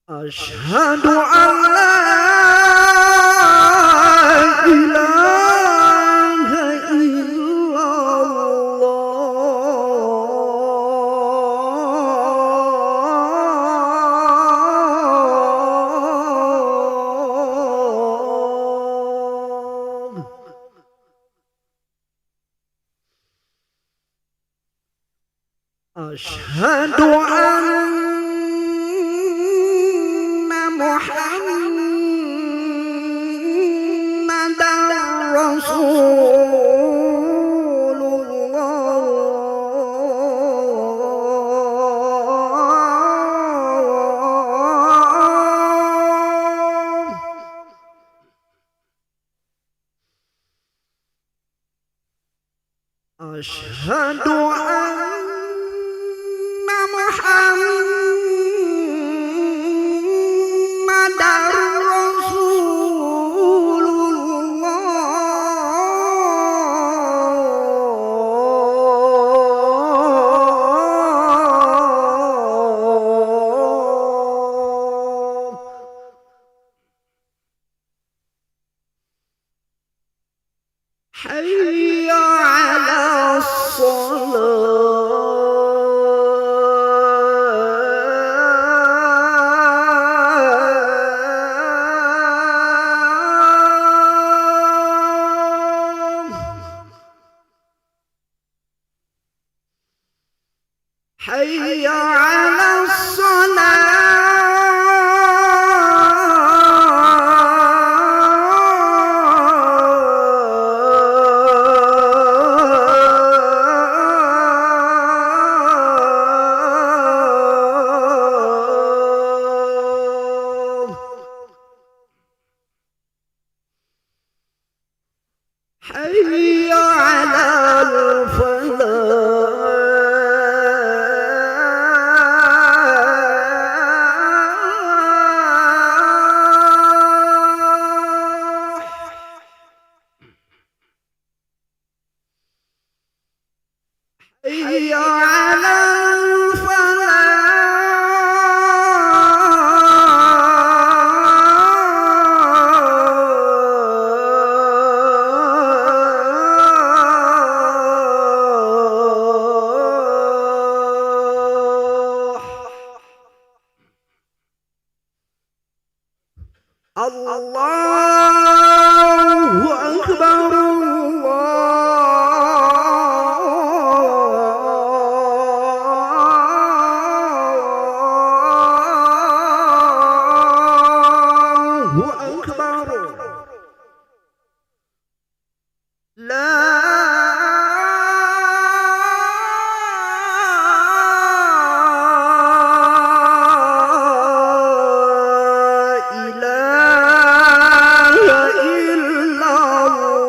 Asyhadu an la ilaha illallah. Asyhadu anna Muhammadan Rasulullah. Asyhadu anna Muhammadar Rasulullah. Hayya 'alas shalah. Hayya 'alas salah. Hayya 'alal falah. Hayya 'alal falah. Allahu akbar, Allahu akbar. La ilaha illallah.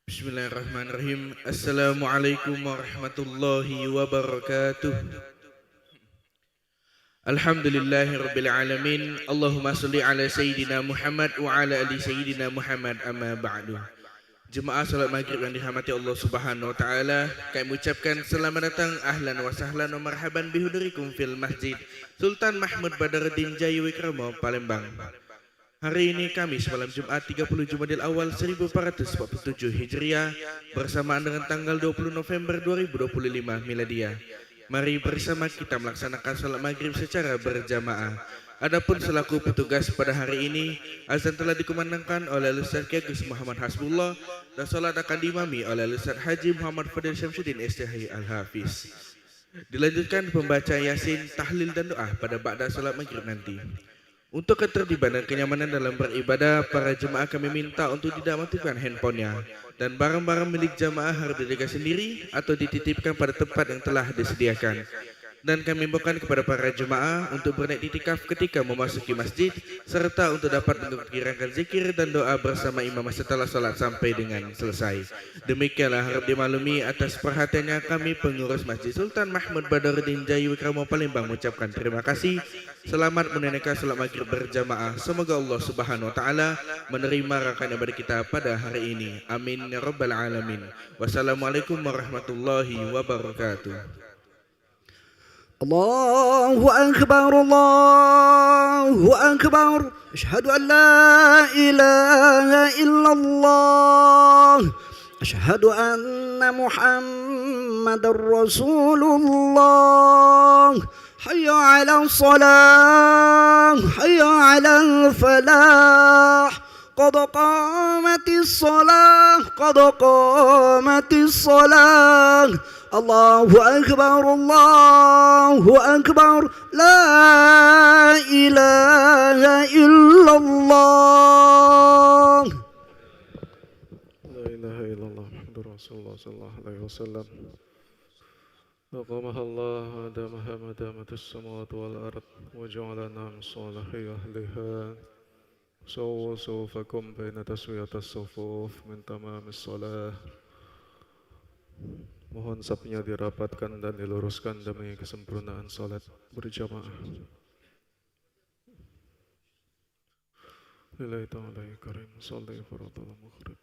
Bismillahirrahmanirrahim. Assalamualaikum warahmatullahi wabarakatuh. Alhamdulillahirabbil alamin. Allahumma shalli ala sayyidina Muhammad wa ala ali sayyidina Muhammad, amma ba'du. Jemaah salat maghrib yang dirahmati Allah Subhanahu wa taala, kami ucapkan selamat datang, ahlan wa sahlan wa marhaban bihudurikum fil Masjid Sultan Mahmud Badruddin Jaya Wikrama, Palembang. Hari ini Kamis malam Jumat 30 Jumadil Awal 1447 Hijriah bersamaan dengan tanggal 20 November 2025 Miladiah. Mari bersama kita melaksanakan salat maghrib secara berjamaah. Adapun selaku petugas pada hari ini, azan telah dikumandangkan oleh Ustaz Ki Agus Muhammad Hasbullah dan salat akan diimami oleh Ustaz Haji Muhammad Fadil Syamsuddin STHI Al-Hafiz. Dilanjutkan pembaca Yasin, tahlil dan doa pada ba'da salat maghrib nanti. Untuk ketertiban dan kenyamanan dalam beribadah, para jemaah kami minta untuk tidak matikan handphonenya dan barang-barang milik jemaah harus dijaga sendiri atau dititipkan pada tempat yang telah disediakan. Dan kami membukakan kepada para jemaah untuk berniat itikaf ketika memasuki masjid serta untuk dapat mengikirkan zikir dan doa bersama imam setelah salat sampai dengan selesai. Demikianlah harap dimaklumi atas perhatiannya kami pengurus Masjid Sultan Mahmud Badruddin Jaya Wikrama Palembang mengucapkan terima kasih. Selamat menunaikan salat maghrib berjamaah. Semoga Allah Subhanahu wa taala menerima rakaat ibadah kita pada hari ini. Amin ya rabbal alamin. Wassalamualaikum warahmatullahi wabarakatuh. الله أكبر الله أكبر أشهد أن لا إله إلا الله أشهد أن محمد رسول الله حي على الصلاة حي على الفلاح قد قامت الصلاة قد قامت الصلاة الله أكبر الله أكبر لا إله إلا الله لا إله إلا الله محمد رسول الله صلى الله عليه وسلم أقامها الله أدامها ما دامت السماوات والأرض وجعلنا من صالح أهلها سووا صفوفكم بين تسوية الصفوف من تمام الصلاة. Mohon sapnya dirapatkan dan diluruskan demi kesempurnaan salat berjamaah. Lillahi ta'ala karim salli faradul maghrib.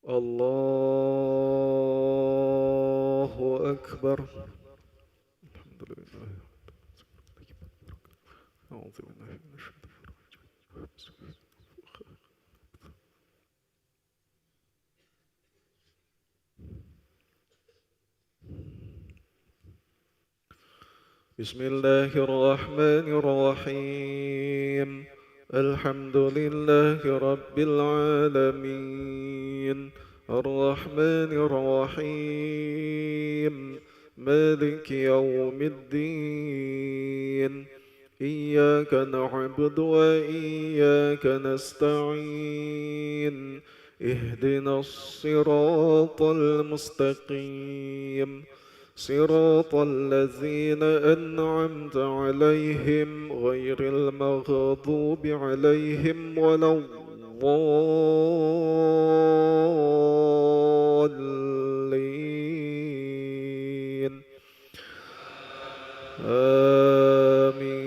Allahu Akbar. Alhamdulillah. أعوذ بالله من الشيطان الرجيم. بسم الله الرحمن الرحيم. الحمد لله رب العالمين الرحمن الرحيم مالك يوم الدين إياك نعبد وإياك نستعين اهدنا الصراط المستقيم صراط الذين أنعمت عليهم غير المغضوب عليهم ولا الضالين آمين.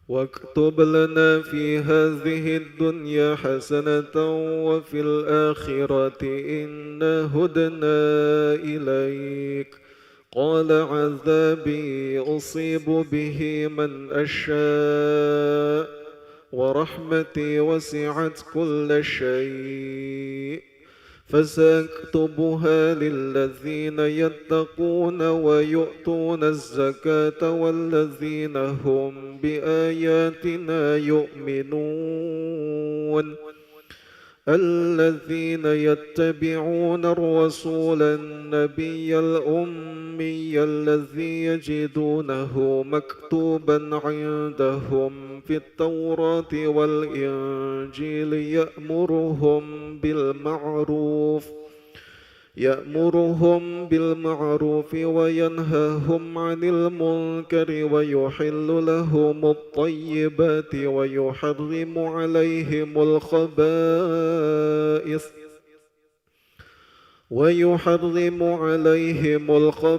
واكتب لنا في هذه الدنيا حسنة وفي الآخرة إنا هدنا إليك قال عذابي أصيب به من أشاء ورحمتي وسعت كل شيء فسأكتبها للذين يتقون ويؤتون الزكاة والذين هم بآياتنا يؤمنون الذين يتبعون الرسول النبي الأمي الذي يجدونه مكتوبا عندهم في التوراة والإنجيل يأمرهم بالمعروف وينهاهم عن المنكر ويحرم عليهم الخبائث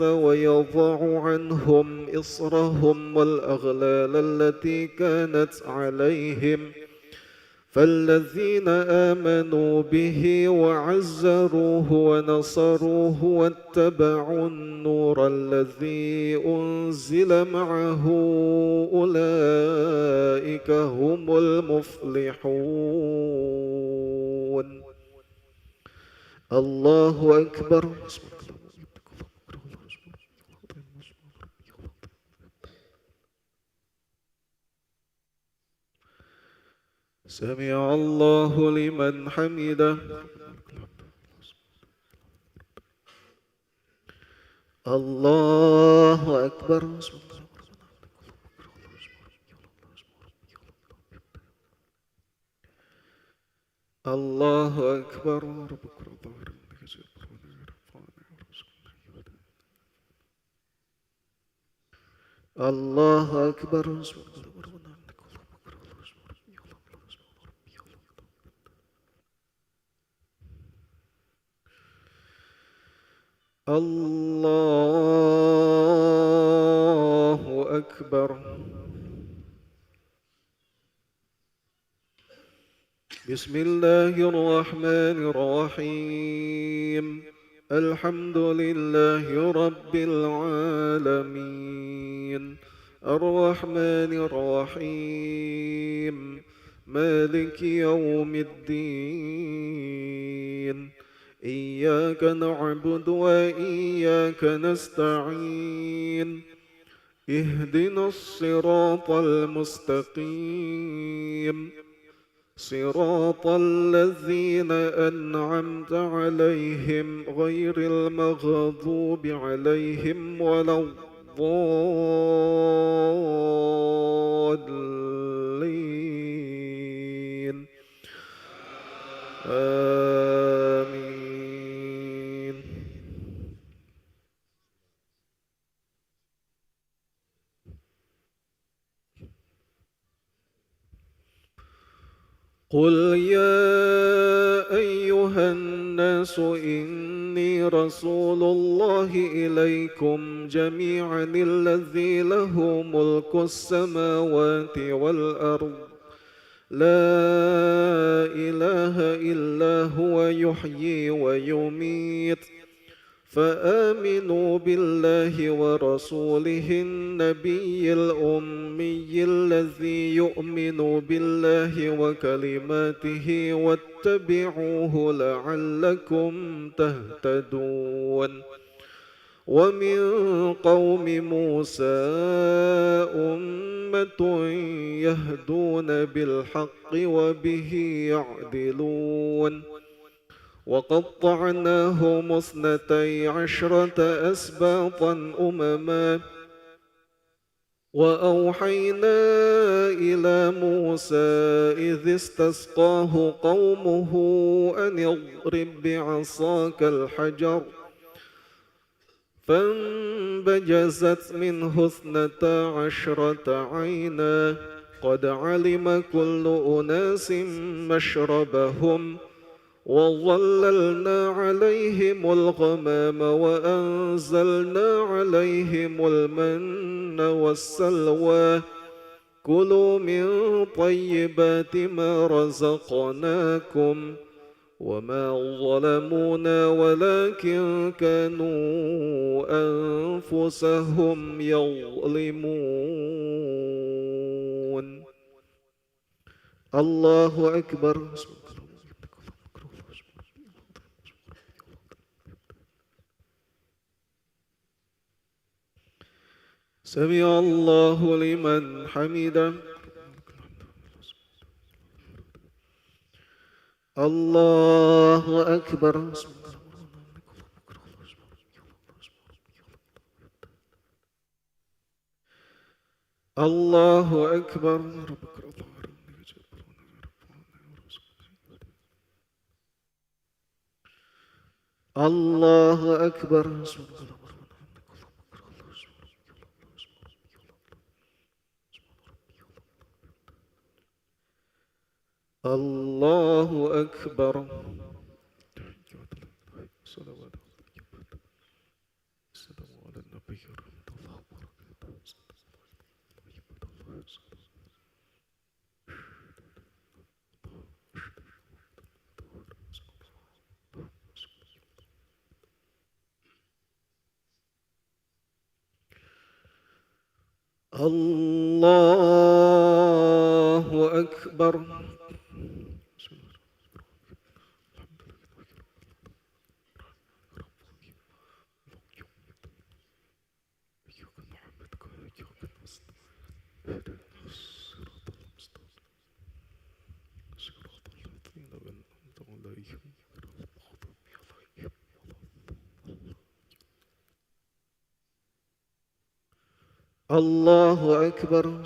ويضع عنهم إصرهم والأغلال التي كانت عليهم فالذين آمنوا به وعزروه ونصروه واتبعوا النور الذي أنزل معه أولئك هم المفلحون. الله أكبر. سمع الله لمن حمده. الله أكبر. الله أكبر. الله أكبر. الله أكبر. بسم الله الرحمن الرحيم. الحمد لله رب العالمين الرحمن الرحيم مالك يوم الدين إياك نعبد وإياك نستعين اهدنا الصراط المستقيم صراط الذين أنعمت عليهم غير المغضوب عليهم ولا الضالين آمين. قل يا أيها الناس إني رسول الله إليكم جميعا الذي له ملك السماوات والأرض لا إله إلا هو يحيي ويميت فآمنوا بالله ورسوله النبي الأمي الذي يؤمن بالله وكلماته واتبعوه لعلكم تهتدون. ومن قوم موسى أمة يهدون بالحق وبه يعدلون. وقطعناهم 12 أسباطا أمما وأوحينا إلى موسى إذ استسقاه قومه أن اضرب بعصاك الحجر فانبجست منه 12 عينا قد علم كل أناس مشربهم وظللنا عليهم الغمام وأنزلنا عليهم المن والسلوى كلوا من طيبات ما رزقناكم وما ظلمونا ولكن كانوا أنفسهم يظلمون. الله أكبر. سمع الله لمن حمده. الله أكبر. الله أكبر. الله أكبر. الله أكبر. صلوات السلام على النبي ورحمة الله وبركاته. الله أكبر. الله أكبر.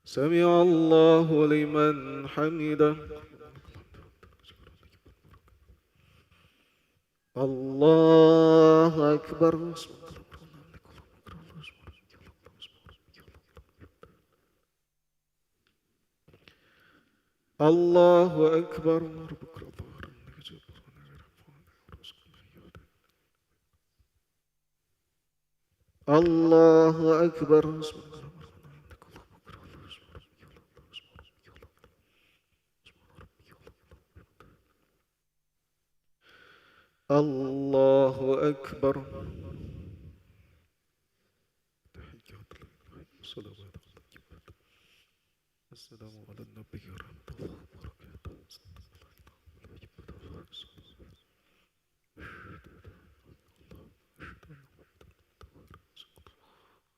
سمع الله لمن حمده. الله أكبر. الله أكبر. الله أكبر. الله أكبر. السلام على النبي ورحمة الله وبركاته.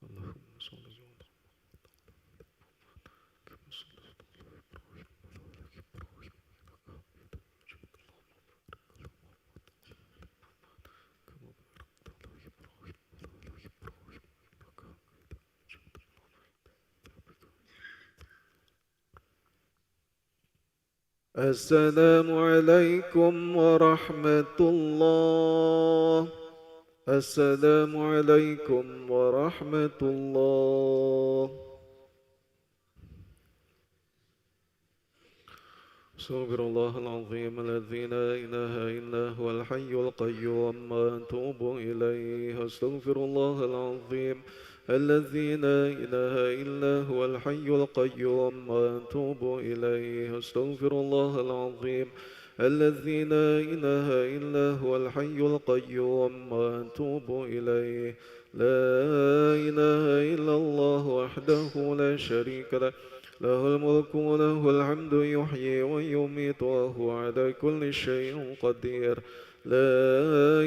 اللهم صل على السلام عليكم ورحمة الله. السلام عليكم ورحمة الله. استغفر الله العظيم الذي لا إله إلا هو الحي القيوم وأتوب إليه. استغفر الله العظيم الذي لا إله إلا هو الحي القيوم وأتوب إليه. استغفر الله العظيم الذي لا إله إلا هو الحي القيوم وأتوب إليه. لا إله إلا الله وحده لا شريك له، له الملك وله الحمد يحيي ويميت وهو على كل شيء قدير. لا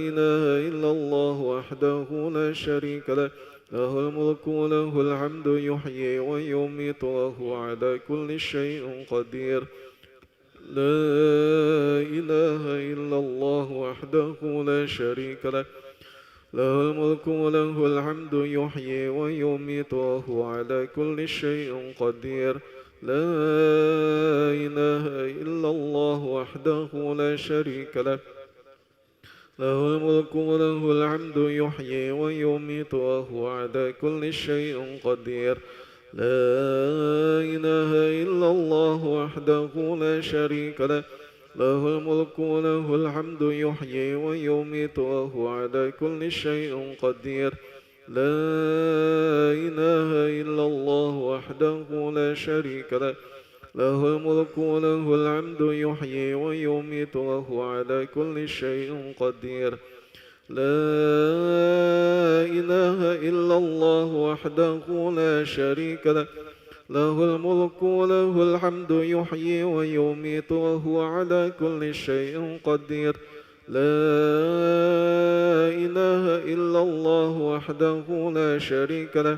إله إلا الله وحده لا شريك له، له الملك وله الحمد يحيي ويميت وهو على كل شيء قدير. لا إله إلا الله وحده لا شريك له، له الملك وله الحمد يحيي ويميت وهو على كل شيء قدير. لا إله إلا الله وحده لا شريك له، له الملك وله الحمد يحيي ويميت وهو على كل شيء قدير. لا إله إلا الله وحده لا شريك له، له الملك وله الحمد يحيي ويميت وهو على كل شيء قدير. لا إله إلا الله وحده لا شريك له، له الملك وله الحمد يحيي ويميت وهو على كل شيء قدير. لا إله إلا الله وحده لا شريك له، له الملك وله الحمد يحيي ويميت وهو على كل شيء قدير. لا إله إلا الله وحده لا شريك له،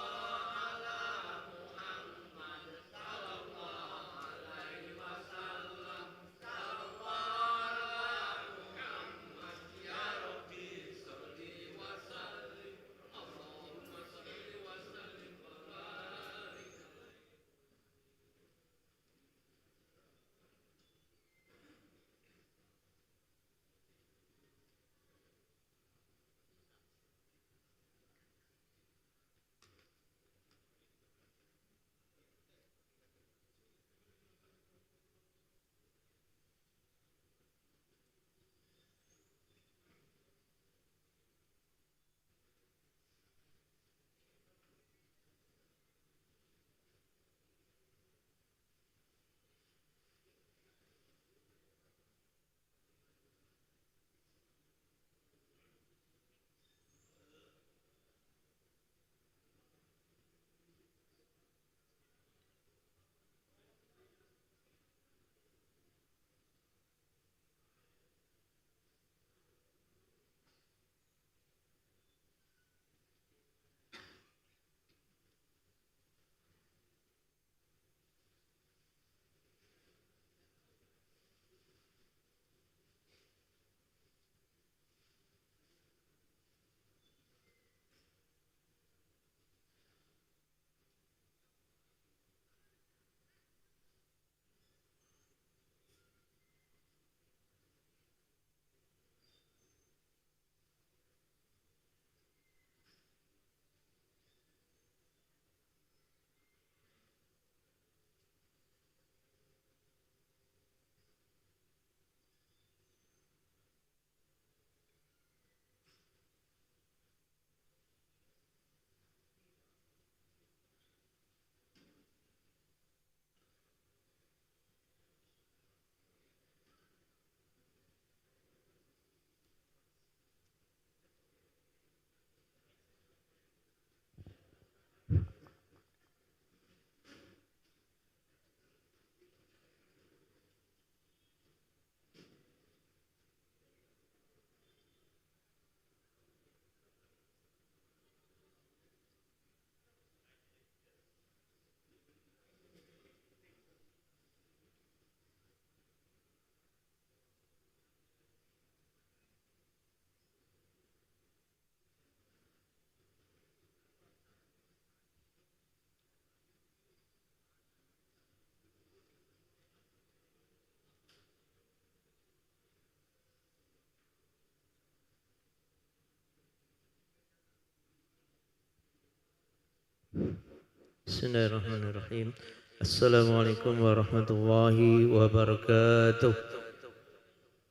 Bismillahirrahmanirrahim. Assalamualaikum warahmatullahi wabarakatuh.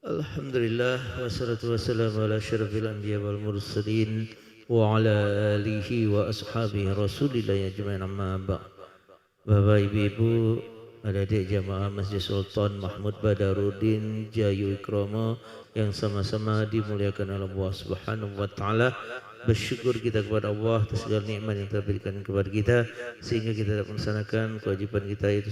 Alhamdulillah wassalatu wassalamu ala asyrafil anbiya wal mursalin wa ala alihi wa ashabihi rasulillah ajma'in amma ba'd. Bapak Ibu, adik-adik jamaah Masjid Sultan Mahmud Badaruddin Jayu Ikromo yang sama-sama dimuliakan oleh Allah Subhanahu wa taala. Bersyukur kita kepada Allah atas segala nikmat yang telah berikan kepada kita sehingga kita dapat melaksanakan kewajiban kita yaitu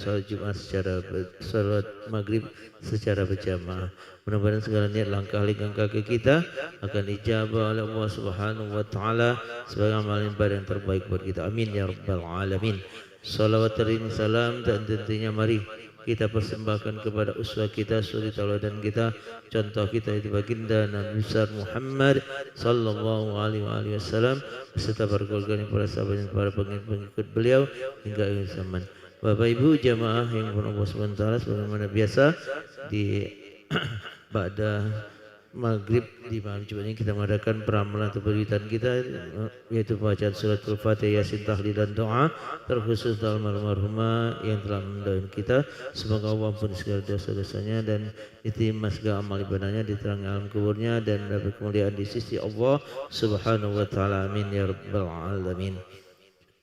salat maghrib secara berjamaah. Mudah-mudahan segala niat langkah-langkah kaki kita akan dijabah oleh Allah Subhanahu wa taala sebagai amalan ibadah yang terbaik buat kita. Amin ya rabbal alamin. Salawat dan salam dan tentunya mari kita persembahkan kepada uswah kita, suri tauladan kita, contoh kita itu baginda Nabi besar Muhammad sallallahu alaihi wasallam beserta para keluarga para sahabat dan para pengikut beliau hingga akhir zaman. Bapak Ibu jamaah yang berbahagia sebentar sebagaimana biasa di pada maghrib di malam Jumat ini kita mengadakan peramalan atau perwitan kita yaitu bacaan surat Al-Fatihah, Yasin, tahlil dan doa terkhusus dalam almarhumah yang telah mendoakan kita. Semoga Allah ampuni segala dosa-dosanya dan diterima segala amal ibadahnya, diterangkan alam kuburnya dan dapat kemuliaan di sisi Allah Subhanahu wa taala. Amin ya rabbal alamin.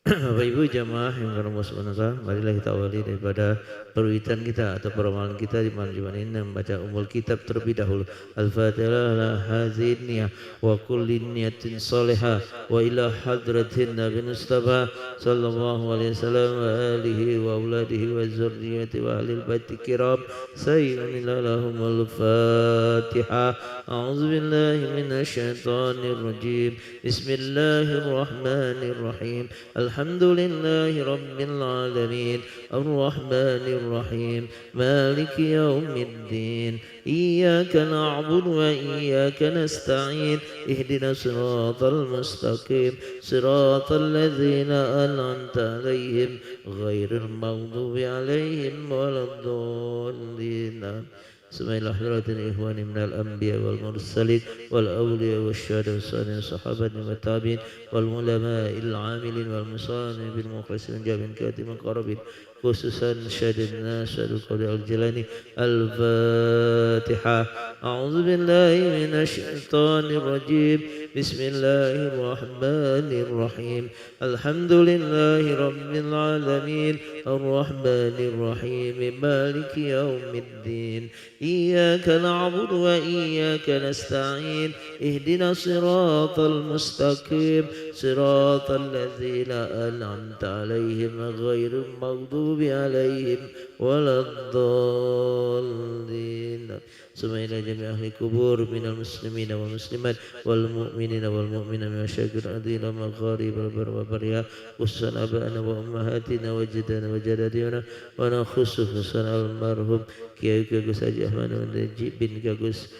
Bapak Ibu jamaah yang Allah Subhanahu wa taala, marilah kita awali daripada perwitan kita atau peramalan kita di malam Jumat ini dengan membaca umul kitab terlebih dahulu. Al-Fatihah la hazin niyah wa kulli niyatin salihah wa ila hadratin Nabi Mustafa sallallahu alaihi wasallam wa alihi wa auladihi wa zurriyyati wa ahlil baiti kiram sayyidina lahumul Fatihah. A'udzu billahi minasyaitonir rajim. Bismillahirrahmanirrahim. Alhamdulillahi rabbil alamin. Ar-Rahmanir Rahim. Maliki yaumiddin. Iyyaka na'budu wa iyyaka nasta'in. Ihdinas siratal mustaqim. Siratal ladzina an'amta 'alaihim ghairil maghdubi 'alaihim waladdallin. Bismillahirrahmanirrahim. Ikhwani minal anbiya wal mursalin wal awliya wal syuhada was salihin sahabati wa tabi'in wal ulama'il 'amilin wal musannifin bil mukhlisin jamin katimin qarabin khususan syadidna syadul qadi al-Jilani. Al-Fatihah. A'udzu billahi minasyaitonir rajim. Bismillahirrahmanirrahim. Alhamdulillahi rabbil alamin. Ar-Rahmanir Rahim. Maliki yaumiddin. Iyyaka na'budu wa iyyaka nasta'in. Ihdinas siratal mustaqim. Siratal ladzina an'amta 'alaihim ghairil maghdubi 'alaihim waladdallin. Sumailah jami' ahli kubur minal muslimin wal muslimat wal mu'minin wal mu'minat min masyayikh al-adila magharib al-barbariyah khususan aba'ana wa ummahatina wa jadana wa jadadina wa nakhususan al-marhum Kiai Gus Haji Ahmad Najib bin Gus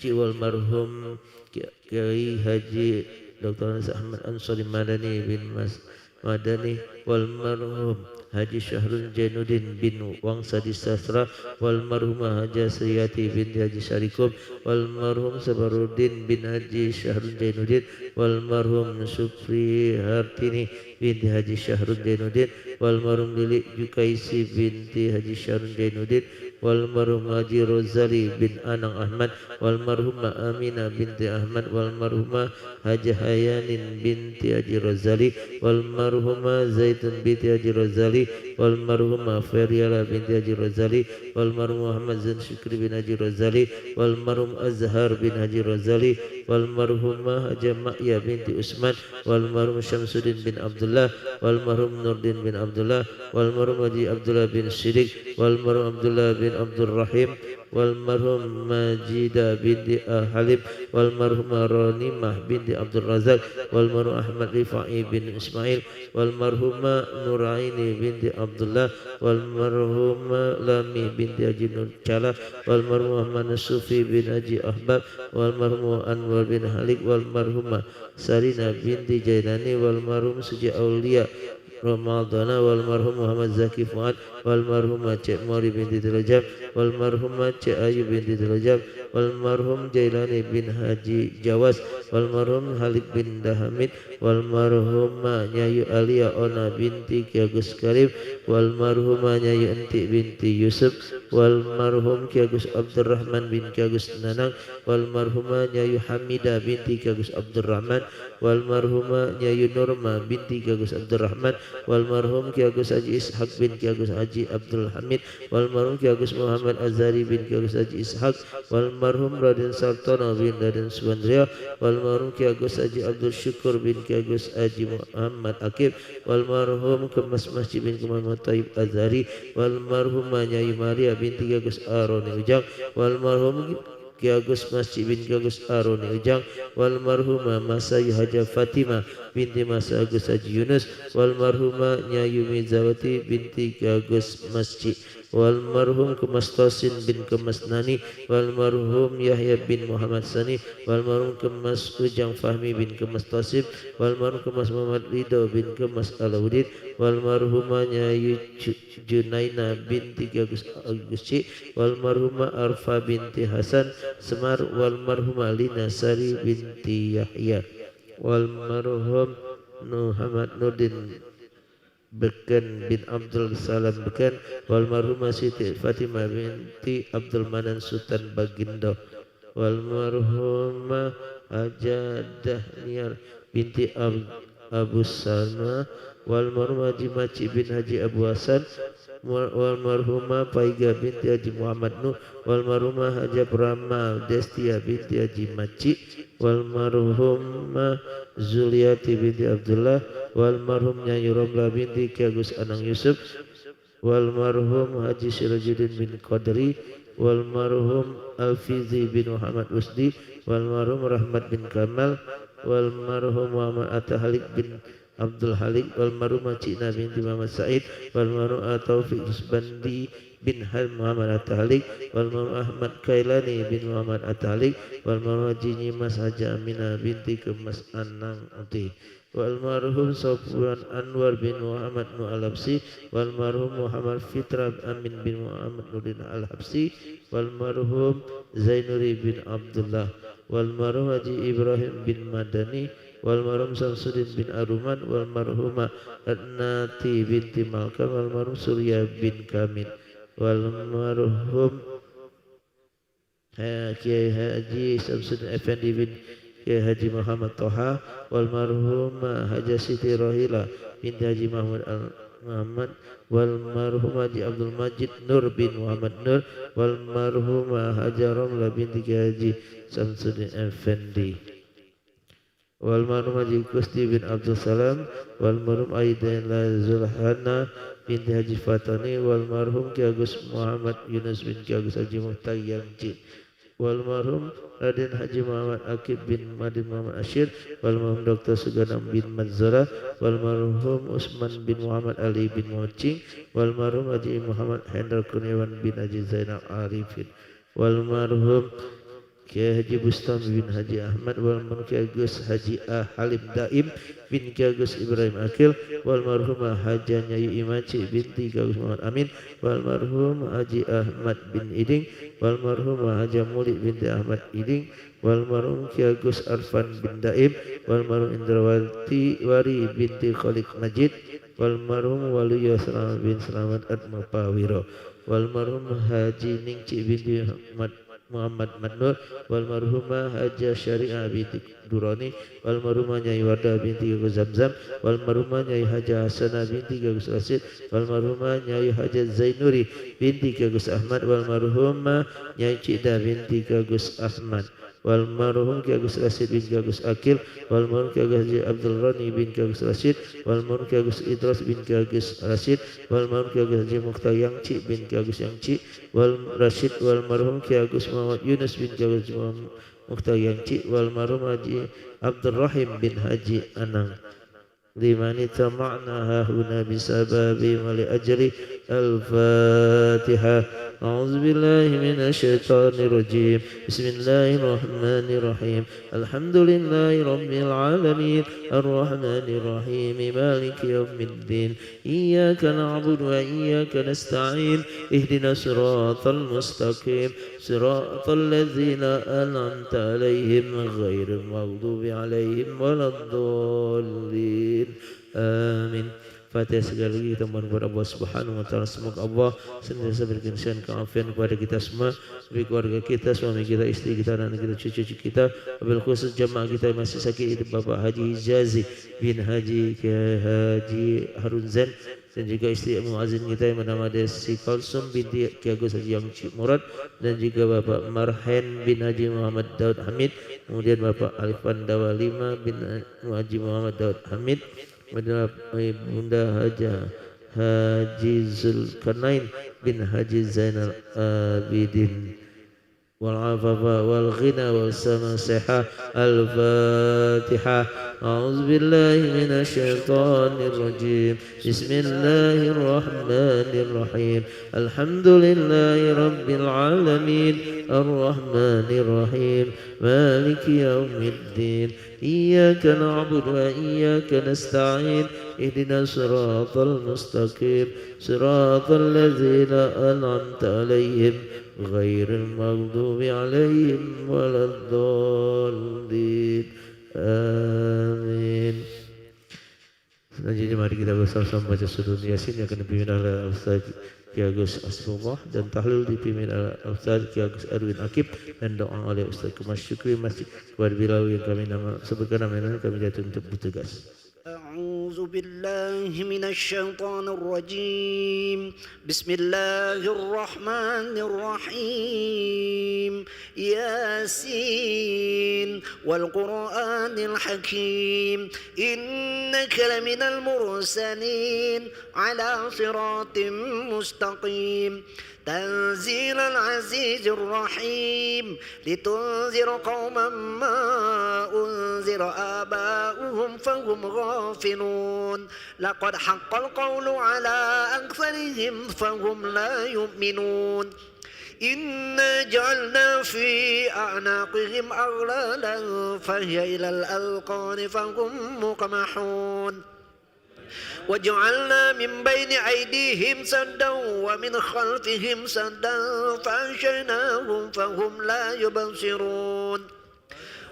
Jiwal marhum Kiai Haji Dr. Ahmad Ansari Madani bin Mas Madani wal marhum Haji Syahrul Jainuddin bin Wangsadi Sastra wal marhumah Haji Sriyati binti Haji Syarikub wal marhum Sabaruddin bin Haji Syahrul Jainuddin wal marhum Supri Hartini binti Haji Syahrul Jainuddin wal marhum Lili Jukaisi binti Haji Syahrul Jainuddin wal marhum Haji Rozali bin Anang Ahmad wal marhumah Aminah binti Ahmad wal marhumah Haji Hayanin binti Haji Rozali wal marhumah Zaitun binti Haji Rozali wal marhumah Feriala binti Haji Rozali wal marhum Muhammad Zain Syukri bin Haji Rozali wal marhum Azhar bin Haji Rozali wal marhumah Haji Ma'ya binti Usman wal marhum Syamsuddin bin Abdullah wal marhum Nurdin bin Abdullah wal marhum Haji Abdullah bin Siddiq wal marhum Abdullah bin Abdul Rahim wal marhum Majida binti Halim wal marhum Ronimah binti Abdul Razak wal marhum Ahmad Rifai bin Ismail wal marhumah Nuraini binti Abdullah wal marhumah Lami binti Haji Nur Cala wal marhum Muhammad Sufi bin Haji Ahbab wal marhum Anwar bin Halik wal marhumah Sarina binti Jailani wal marhum Suji Aulia Ramadana wal marhum Muhammad Zaki Fuad walmarhumah Cik Mori binti Rajab, walmarhumah Cik Ayu binti Rajab, walmarhum Jailani bin Haji Jawas, walmarhum Halik bin Dahamid, walmarhumah Nyayu Alia Ona binti Ki Agus Karim, walmarhumah Nyayu Entik binti Yusuf, walmarhum Ki Agus Abdurrahman bin Ki Agus Nanang, walmarhumah Nyayu Hamidah binti Ki Agus Abdurrahman, walmarhumah Nyayu Nurma binti Ki Agus Abdurrahman, walmarhum Ki Agus Haji Ishaq bin Ki Agus Haji Abdul Hamid, walmarhum Ki Agus Muhammad Azhari bin Ki Agus Haji Ishaq, walmarhum Raden Sartono bin Raden Subandria, walmarhum Ki Agus Haji Abdul Syukur bin Ki Agus Haji Muhammad Akib, walmarhum Kemas Masjid bin Muhammad Taib Azhari, walmarhumah Nyai Maria binti Ki Agus Aroni Ujang, walmarhum Ki Agus Masjid bin Ki Agus Aroni Ujang, walmarhumah Masai Haja Fatimah binti Mas Agus Haji Yunus, walmarhumah Nyai Mizawati binti Ki Agus Masjid, walmarhum Kemas Tosin bin Kemas Nani, walmarhum Yahya bin Muhammad Sani, walmarhum Kemas Ujang Fahmi bin Kemas Tosim, walmarhum Kemas Muhammad Ridho bin Kemas Alauddin, walmarhumah Nyai Junaina binti Ki Agus Agusci, walmarhumah Arfa binti Hasan Semar, walmarhumah Lina Sari binti Yahya, walmarhum Muhammad Nurdin Beken bin Abdul Salam Beken, walmarhumah Siti Fatimah binti Abdul Manan Sultan Bagindo, walmarhumah Haja Dahniyar binti Abu Salma, walmarhumah Haji Maci bin Haji Abu Hasan, walmarhumah Paiga binti Haji Muhammad Nuh, walmarhumah Haja Brahma Destia binti Haji Maci, walmarhumah Zuliati binti Abdullah, walmarhum Nyai Romla binti Ki Agus Anang Yusuf, walmarhum Haji Sirajuddin bin Qadri, walmarhum Alfizi bin Muhammad Usdi, walmarhum Rahmat bin Kamal, walmarhum Muhammad Atta Halik bin Abdul Halik, walmarhum Cina binti Muhammad Said, walmarhum Taufik Rusbandi bin Hal Muhammad Atta Halik, walmarhum Ahmad Kailani bin Muhammad Atta Halik, walmarhum Haji Nyimas Haja Aminah binti Kemas Anang Uti, walmarhum Sofwan Anwar bin Muhammad Nuh Al-Habsi, walmarhum Muhammad Fitra Amin bin Muhammad Nurdin Al-Habsi, walmarhum Zainuri bin Abdullah, walmarhum Haji Ibrahim bin Madani, walmarhum Samsuddin bin Aruman, walmarhumah Adnati binti Malkam, walmarhum Surya bin Kamil, walmarhum Kiai Haji Samsuddin Effendi bin Kiai Haji Muhammad Toha, walmarhum Haja Siti Rohila binti Haji Muhammad, walmarhum Haji Abdul Majid Nur bin Muhammad Nur, walmarhum Haja Romla binti Kiai Haji Samsuddin Effendi, walmarhum Haji Kusti bin Abdul Salam, walmarhum Aidan Zulhana binti Haji Fatani, walmarhum Ki Agus Muhammad Yunus bin Ki Agus Haji Muhtayangci, walmarhum Raden Haji Muhammad Akib bin Madin Muhammad Ashir, walmarhum Dr. Suganam bin Madzara, walmarhum Usman bin Muhammad Ali bin Mocing, walmarhum Haji Muhammad Hendra Kurniawan bin Haji Zainal Arifin, walmarhum Kiai Haji Bustami bin Haji Ahmad, walmarhum Kiai Agus Haji Halim Daim bin Kiai Agus Ibrahim Akil, walmarhumah Haja Nyai Imaci binti Kiai Agus Muhammad Amin, walmarhum Haji Ahmad bin Iding, walmarhumah Haja Mulid binti Ahmad Iding, walmarhum Kiai Agus Arfan bin Daim, walmarhum Indrawati Wari binti Khaliq Majid, walmarhum Waluya Selamat bin Selamat Atma Pawiro, walmarhum Haji Ningci binti Muhammad Manur, walmarhumah Haja Syariah binti Durani, walmarhumah Nyai Wardah binti Agus Zamzam, walmarhumah Nyai Haja Hasanah binti Agus Rasid, walmarhumah Nyai Haja Zainuri binti Agus Ahmad, walmarhumah Nyai Cida binti Agus Ahmad, walmarhum Ki Agus Rasid bin Ki Agus Akil, walmarhum Ki Agus Haji Abdul Rani bin Ki Agus Rasid, walmarhum Ki Agus Idras bin Ki Agus Rasid, walmarhum Ki Agus Haji Mukhtar Yangci bin Ki Agus Yangci, wal Rashid, walmarhum Ki Agus Muhammad Yunus bin Ki Agus Mukhtar Yangci, walmarhum Haji Abdul Rahim bin Haji Anang. Limani tama'na hahuna bisababi mali ajri. Al-Fatihah. أعوذ بالله من الشيطان الرجيم بسم الله الرحمن الرحيم الحمد لله رب العالمين الرحمن الرحيم مالك يوم الدين إياك نعبد وإياك نستعين اهدنا الصراط المستقيم صراط الذين أنعمت عليهم غير المغضوب عليهم ولا الضالين آمين. Fatihah sekali lagi kita mohon kepada Allah Subhanahu wa taala, semoga Allah senantiasa berikan kesehatan keafian kepada kita semua, bagi keluarga kita, suami kita, istri kita, anak kita, cucu-cucu kita, wabil khusus jamaah kita yang masih sakit, itu Bapak Haji Hijazi bin Haji Harun Zain, dan juga istri muazzin kita yang bernama Desi Kalsum binti Ki Agus Haji Yang Murad, dan juga Bapak Marhen bin Haji Muhammad Daud Hamid, kemudian Bapak Alifan Dawalima bin Haji Muhammad Daud Hamid, Bunda Haji Zulkarnain bin Haji Zainal Abidin wal afafa wal ghina wal samasiha al-Fatihah. A'udzu billahi minasy syaithanir rajim. Bismillahir rahmanir rahim. Alhamdulillahi rabbil alamin arrahmanir rahim maliki yaumiddin iyyaka na'budu wa iyyaka nasta'in ihdinas siratal mustaqim siratal ladzina an'amta 'alaihim ghairil maghdubi 'alaihim waladdallin. Amin. Selanjutnya mari kita bersama-sama baca surah Yasin yang akan dipimpin oleh Ustaz Ki Agus Asrullah, dan tahlil dipimpin oleh Ustaz Ki Agus Arwin Akib, dan doa oleh Ustaz Kemas Syukri Masjid kepada Bilau yang kami sebutkan namanya, kami jatuh untuk bertugas. أعوذ بالله من الشيطان الرجيم بسم الله الرحمن الرحيم ياسين والقرآن الحكيم إنك لمن المرسلين على صراط مستقيم تنزيل العزيز الرحيم لتنذر قوما ما أنذر آباؤهم فهم غافلون لقد حق القول على أكثرهم فهم لا يؤمنون إنا جعلنا في أعناقهم أغلالا فهي إلى الأذقان فهم مقمحون وجعلنا من بين أيديهم سدا ومن خلفهم سدا فأغشيناهم فهم لا يبصرون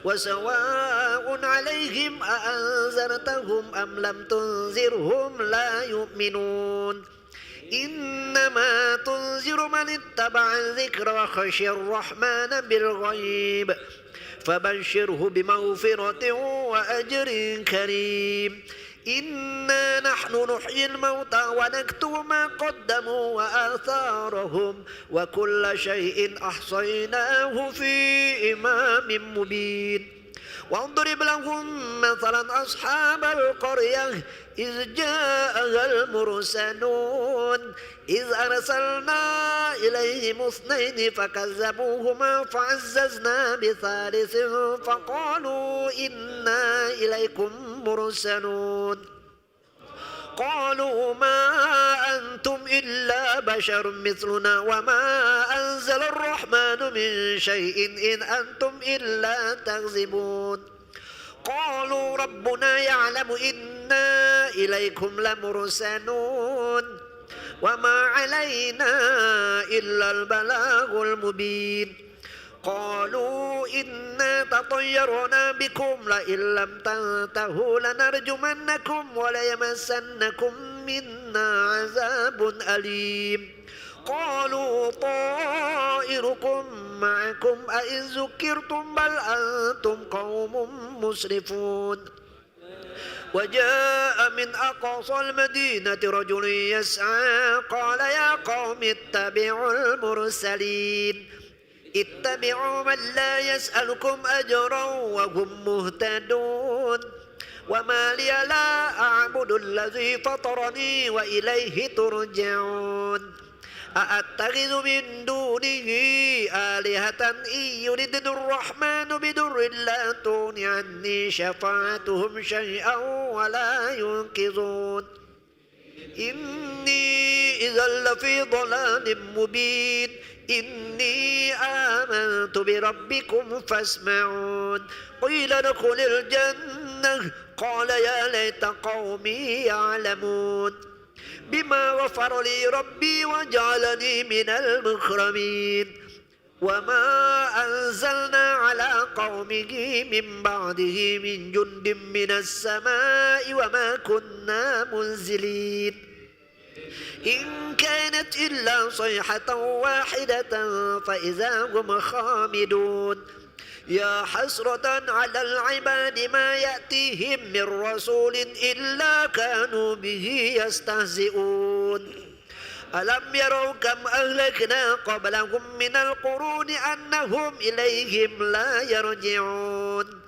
وسواء عليهم أأنذرتهم أم لم تنذرهم لا يؤمنون إنما تنذر من اتبع الذكر وخشي الرحمن بالغيب فبشره بمغفرة وأجر كريم إنا نحن نحيي الموتى ونكتب ما قدموا وآثارهم وكل شيء أحصيناه في إمام مبين واضرب لهم مثلا أصحاب القرية إذ جاءها المرسلون إذ أرسلنا إليهم اثنين فكذبوهما فعززنا بثالث فقالوا إنا إليكم مرسلون قالوا ما أنتم إلا بشر مثلنا وما أنزل الرحمن من شيء إن أنتم إلا تكذبون قالوا ربنا يعلم إنا إليكم لمرسلون وما علينا إلا البلاغ المبين قالوا إنا تطيرنا بكم لئن لم تنتهوا لنرجمنكم وليمسنكم منا عذاب أليم قالوا طائركم معكم أئن ذكرتم بل أنتم قوم مسرفون وجاء من أقصى المدينة رجل يسعى قال يا قوم اتبعوا المرسلين اتبعوا من لا يسألكم أجرا وهم مهتدون وما لي لا أعبد الذي فطرني وإليه ترجعون أأتخذ من دونه آلهة إن يردن الرحمن بدر لا تغن عني شفاعتهم شيئا ولا ينقذون إني إذا لفي ضلال مبين إني آمنت بربكم فاسمعون قيل ادخل الجنة قال يا ليت قومي يعلمون بما غفر لي ربي وجعلني من المكرمين وما أنزلنا على قومه من بعده من جند من السماء وما كنا منزلين إن كانت إلا صيحة واحدة فإذا هم خامدون يا حسرة على العباد ما يأتيهم من رسول إلا كانوا به يستهزئون ألم يروا كم أهلكنا قبلهم من القرون أنهم إليهم لا يرجعون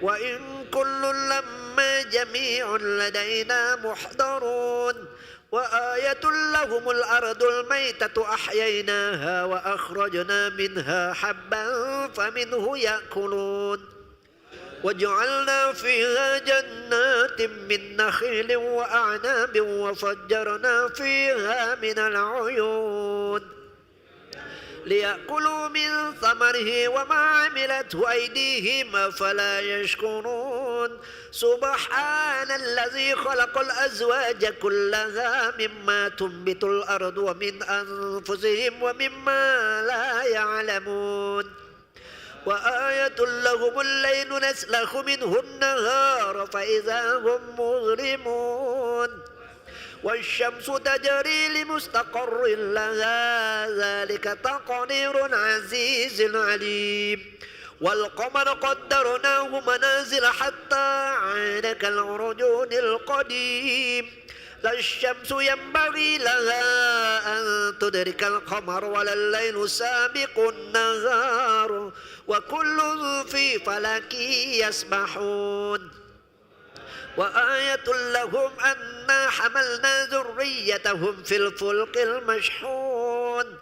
وإن كل لما جميع لدينا محضرون وآية لهم الأرض الميتة أحييناها وأخرجنا منها حبا فمنه يأكلون وجعلنا فيها جنات من نخيل وأعناب وفجرنا فيها من العيون ليأكلوا من ثمره وما عملته أيديهم أفلا يشكرون سبحان الذي خلق الأزواج كلها مما تنبت الأرض ومن أنفسهم ومما لا يعلمون وآية لهم الليل نسلخ منه النهار فإذا هم مظلمون والشمس تجري لمستقر لها ذلك تقدير عزيز عليم والقمر قدرناه منازل حتى عاد كالعرجون القديم لا الشمس ينبغي لها أن تدرك القمر ولا الليل سابق النهار وكل في فلك يسبحون وآية لهم أنا حملنا ذريتهم في الفلك المشحون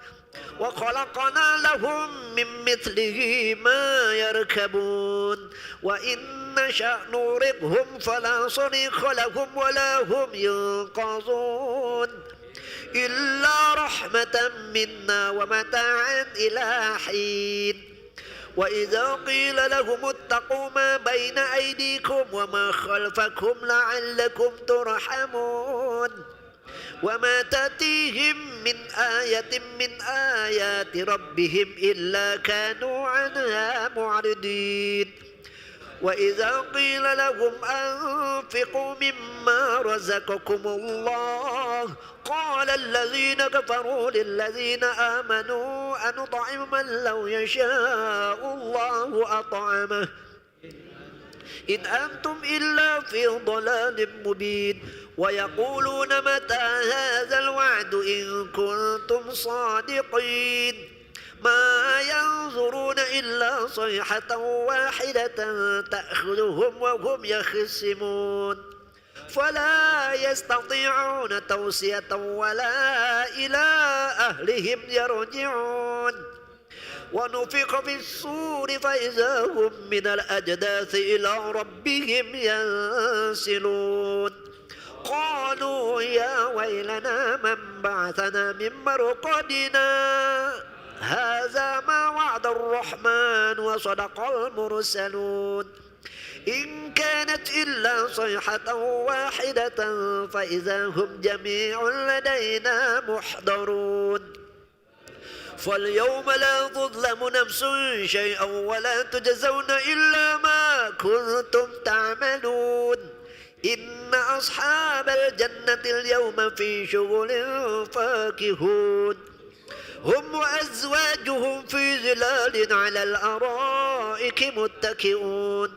وخلقنا لهم من مثله ما يركبون وإن نشأ نورقهم فلا صريخ لهم ولا هم ينقذون إلا رحمة منا ومتاعا إلى حين وإذا قيل لهم اتقوا ما بين أيديكم وما خلفكم لعلكم ترحمون وما تأتيهم من آية من آيات ربهم إلا كانوا عنها معرضين وإذا قيل لهم أنفقوا مما رزقكم الله قال الذين كفروا للذين آمنوا أنطعم من لو يشاء الله أطعمه إن أنتم إلا في ضلال مبين ويقولون متى هذا الوعد إن كنتم صادقين ما ينظرون إلا صيحة واحدة تأخذهم وهم يخصمون فلا يستطيعون توصية ولا إلى أهلهم يرجعون ونفخ في الصور فإذا هم من الأجداث إلى ربهم ينسلون قالوا يا ويلنا من بعثنا من مرقدنا هذا ما وعد الرحمن وصدق المرسلون إن كانت إلا صيحة واحدة فإذا هم جميع لدينا محضرون فاليوم لا تظلم نفس شيئا ولا تجزون إلا ما كنتم تعملون إن أصحاب الجنة اليوم في شغل فاكهون هم وأزواجهم في ظلال على الأرائك متكئون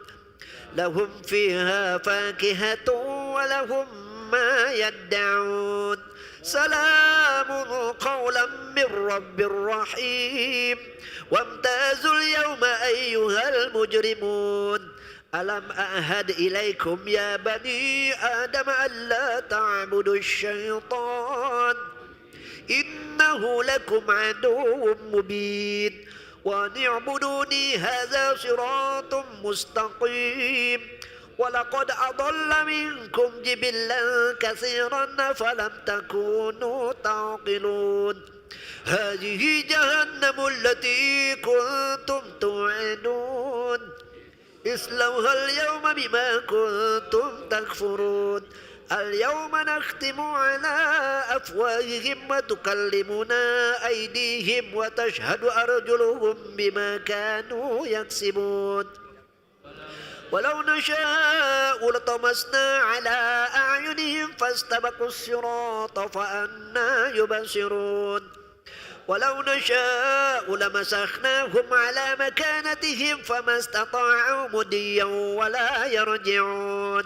لهم فيها فاكهة ولهم ما يدعون سلام قولا من رب رحيم وامتازوا اليوم أيها المجرمون ألم أعهد إليكم يا بني آدم ألا تعبدوا الشيطان إنه لكم عدو مبين وأن اعبدوني هذا صراط مستقيم ولقد أضل منكم جبلا كثيرا فلم تكونوا تعقلون هذه جهنم التي كنتم توعدون اصلوها اليوم بما كنتم تكفرون اليوم نختم على أفواههم وتكلمنا أيديهم وتشهد أرجلهم بما كانوا يكسبون ولو نشاء لطمسنا على أعينهم فاستبقوا الصراط فأنى يبصرون ولو نشاء لمسخناهم على مكانتهم فما استطاعوا مديا ولا يرجعون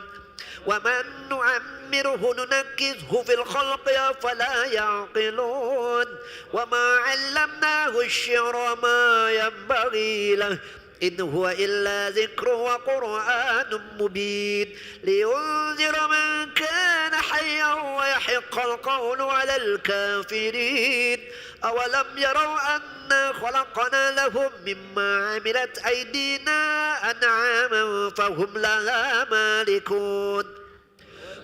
ومن نعمره ننكسه في الخلق أفلا يعقلون وما علمناه الشعر ما ينبغي له إن هو إلا ذكر وقرآن مبين لينذر من كان حيا ويحق القول على الكافرين أولم يروا أنا خلقنا لهم مما عملت أيدينا أنعاما فهم لها مالكون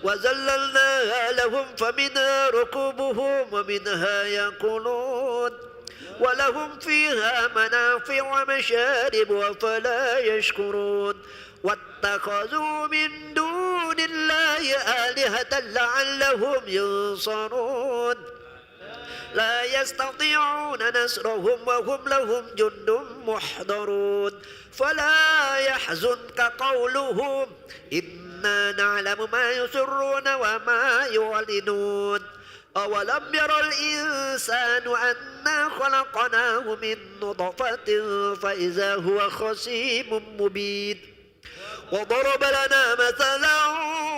وذللناها لهم فمنها ركوبهم ومنها يأكلون ولهم فيها منافع ومشارب وفلا يشكرون واتخذوا من دون الله آلهة لعلهم ينصرون لا يستطيعون نصرهم وهم لهم جند محضرون فلا يحزنك قولهم إنا نعلم ما يسرون وما يعلنون أولم ير الإنسان أنا خلقناه من نطفة فإذا هو خصيم مبين وضرب لنا مثلا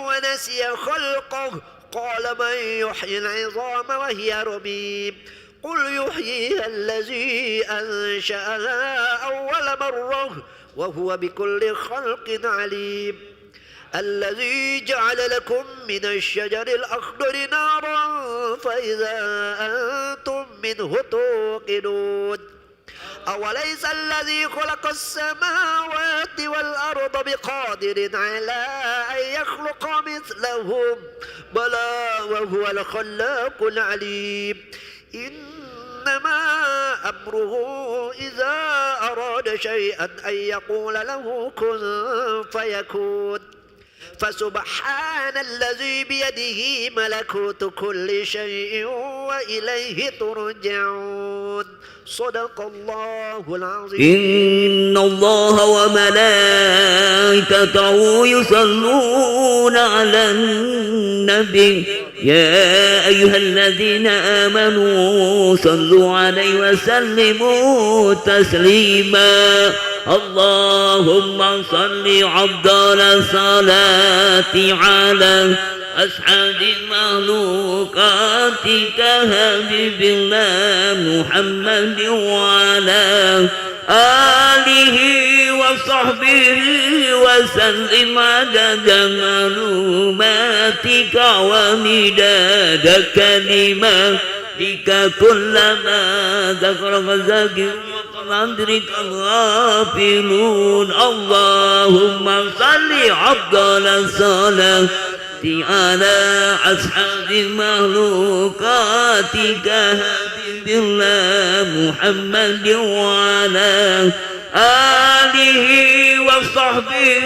ونسي خلقه قال من يحيي العظام وهي رميم قل يحييها الذي أنشأها أول مرة وهو بكل خلق عليم الذي جعل لكم من الشجر الأخضر نارا فإذا أنتم منه توقدون أوليس الذي خلق السماوات والأرض بقادر على أن يخلق مثلهم بلى وهو الخلاق العليم إنما أمره إذا أراد شيئا أن يقول له كن فيكون فسبحان الذي بيده ملكوت كل شيء وإليه ترجعون صدق الله العظيم إن الله وملائكته يصلون على النبي يا أيها الذين آمنوا صلوا عليه وسلموا تسليما اللهم صل أفضل الصلاة على أسعد مخلوقاتك حبيب الله محمد وعلى آله وصحبه وسلم عدد معلوماتك ومداد كلماتك كلما ذكر فذكر وقدرك الغافلون اللهم صل أفضل الصلاة على أصحاب مخلوقاتك حبيب الله محمد وعلى آله وصحبه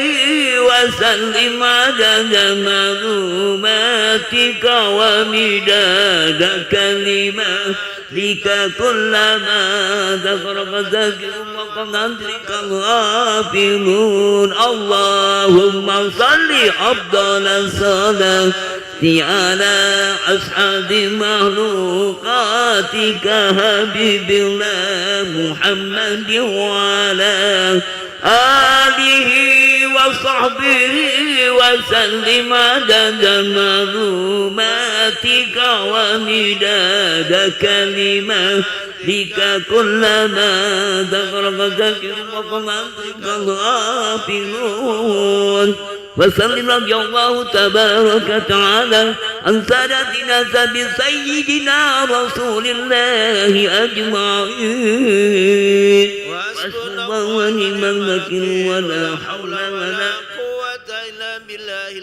وسلم عدد معلوماتك ومداد كلماتك كلما ذكر فذكر وقدرك الغافلون اللهم صل أفضل الصلاة على أصحاب مخلوقاتك حبيب الله محمد وعلى آله وصحبه وسلم عدد معلوماتك ومداد كلماتك كلما ذكر فذكر وقدرك الغافلون وسلم رضي الله تبارك وتعالى عن سادتنا سيدنا رسول الله أجمعين وحسبنا ونعم الوكيل ولا حول ولا قوة إلا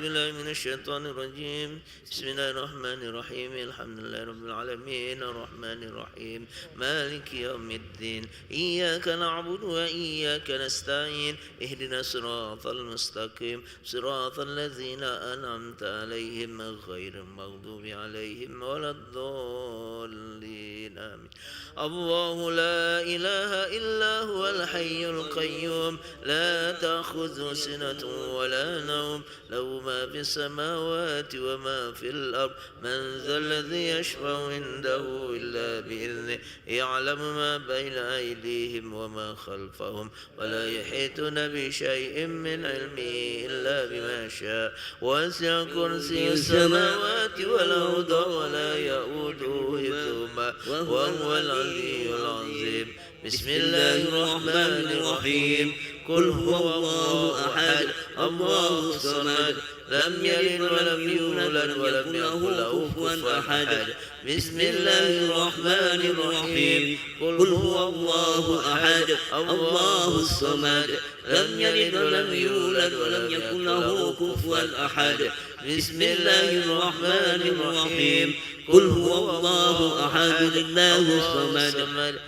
بالله من الشيطان الرجيم. بسم الله الرحمن الرحيم. الحمد لله رب العالمين الرحمن الرحيم مالك يوم الدين. إياك نعبد وإياك نستعين. اهدنا الصراط المستقيم صراط الذين أنعمت عليهم غير المغضوب عليهم ولا الضالين آمين. الله لا إله إلا هو الحي القيوم لا تأخذه سنة ولا نوم له ما في السماوات وما في الأرض من ذا الذي يشفع عنده إلا بإذنه يعلم ما بين أيديهم وما خلفهم ولا يحيطون بشيء من علمه إلا بما شاء وسع كرسي السماوات والأرض ولا يؤوده حفظهما وهو العلي العظيم. بسم الله الرحمن الرحيم. قل هو الله أحد الله الصمد لم يلد ولم يولد ولم يكن له كفوا أحد. بسم الله الرحمن الرحيم. قل هو الله أحد الله الصمد لم يلد ولم يولد ولم يكن له كفوا أحد. بسم الله الرحمن الرحيم. قل هو الله أحد الله الصمد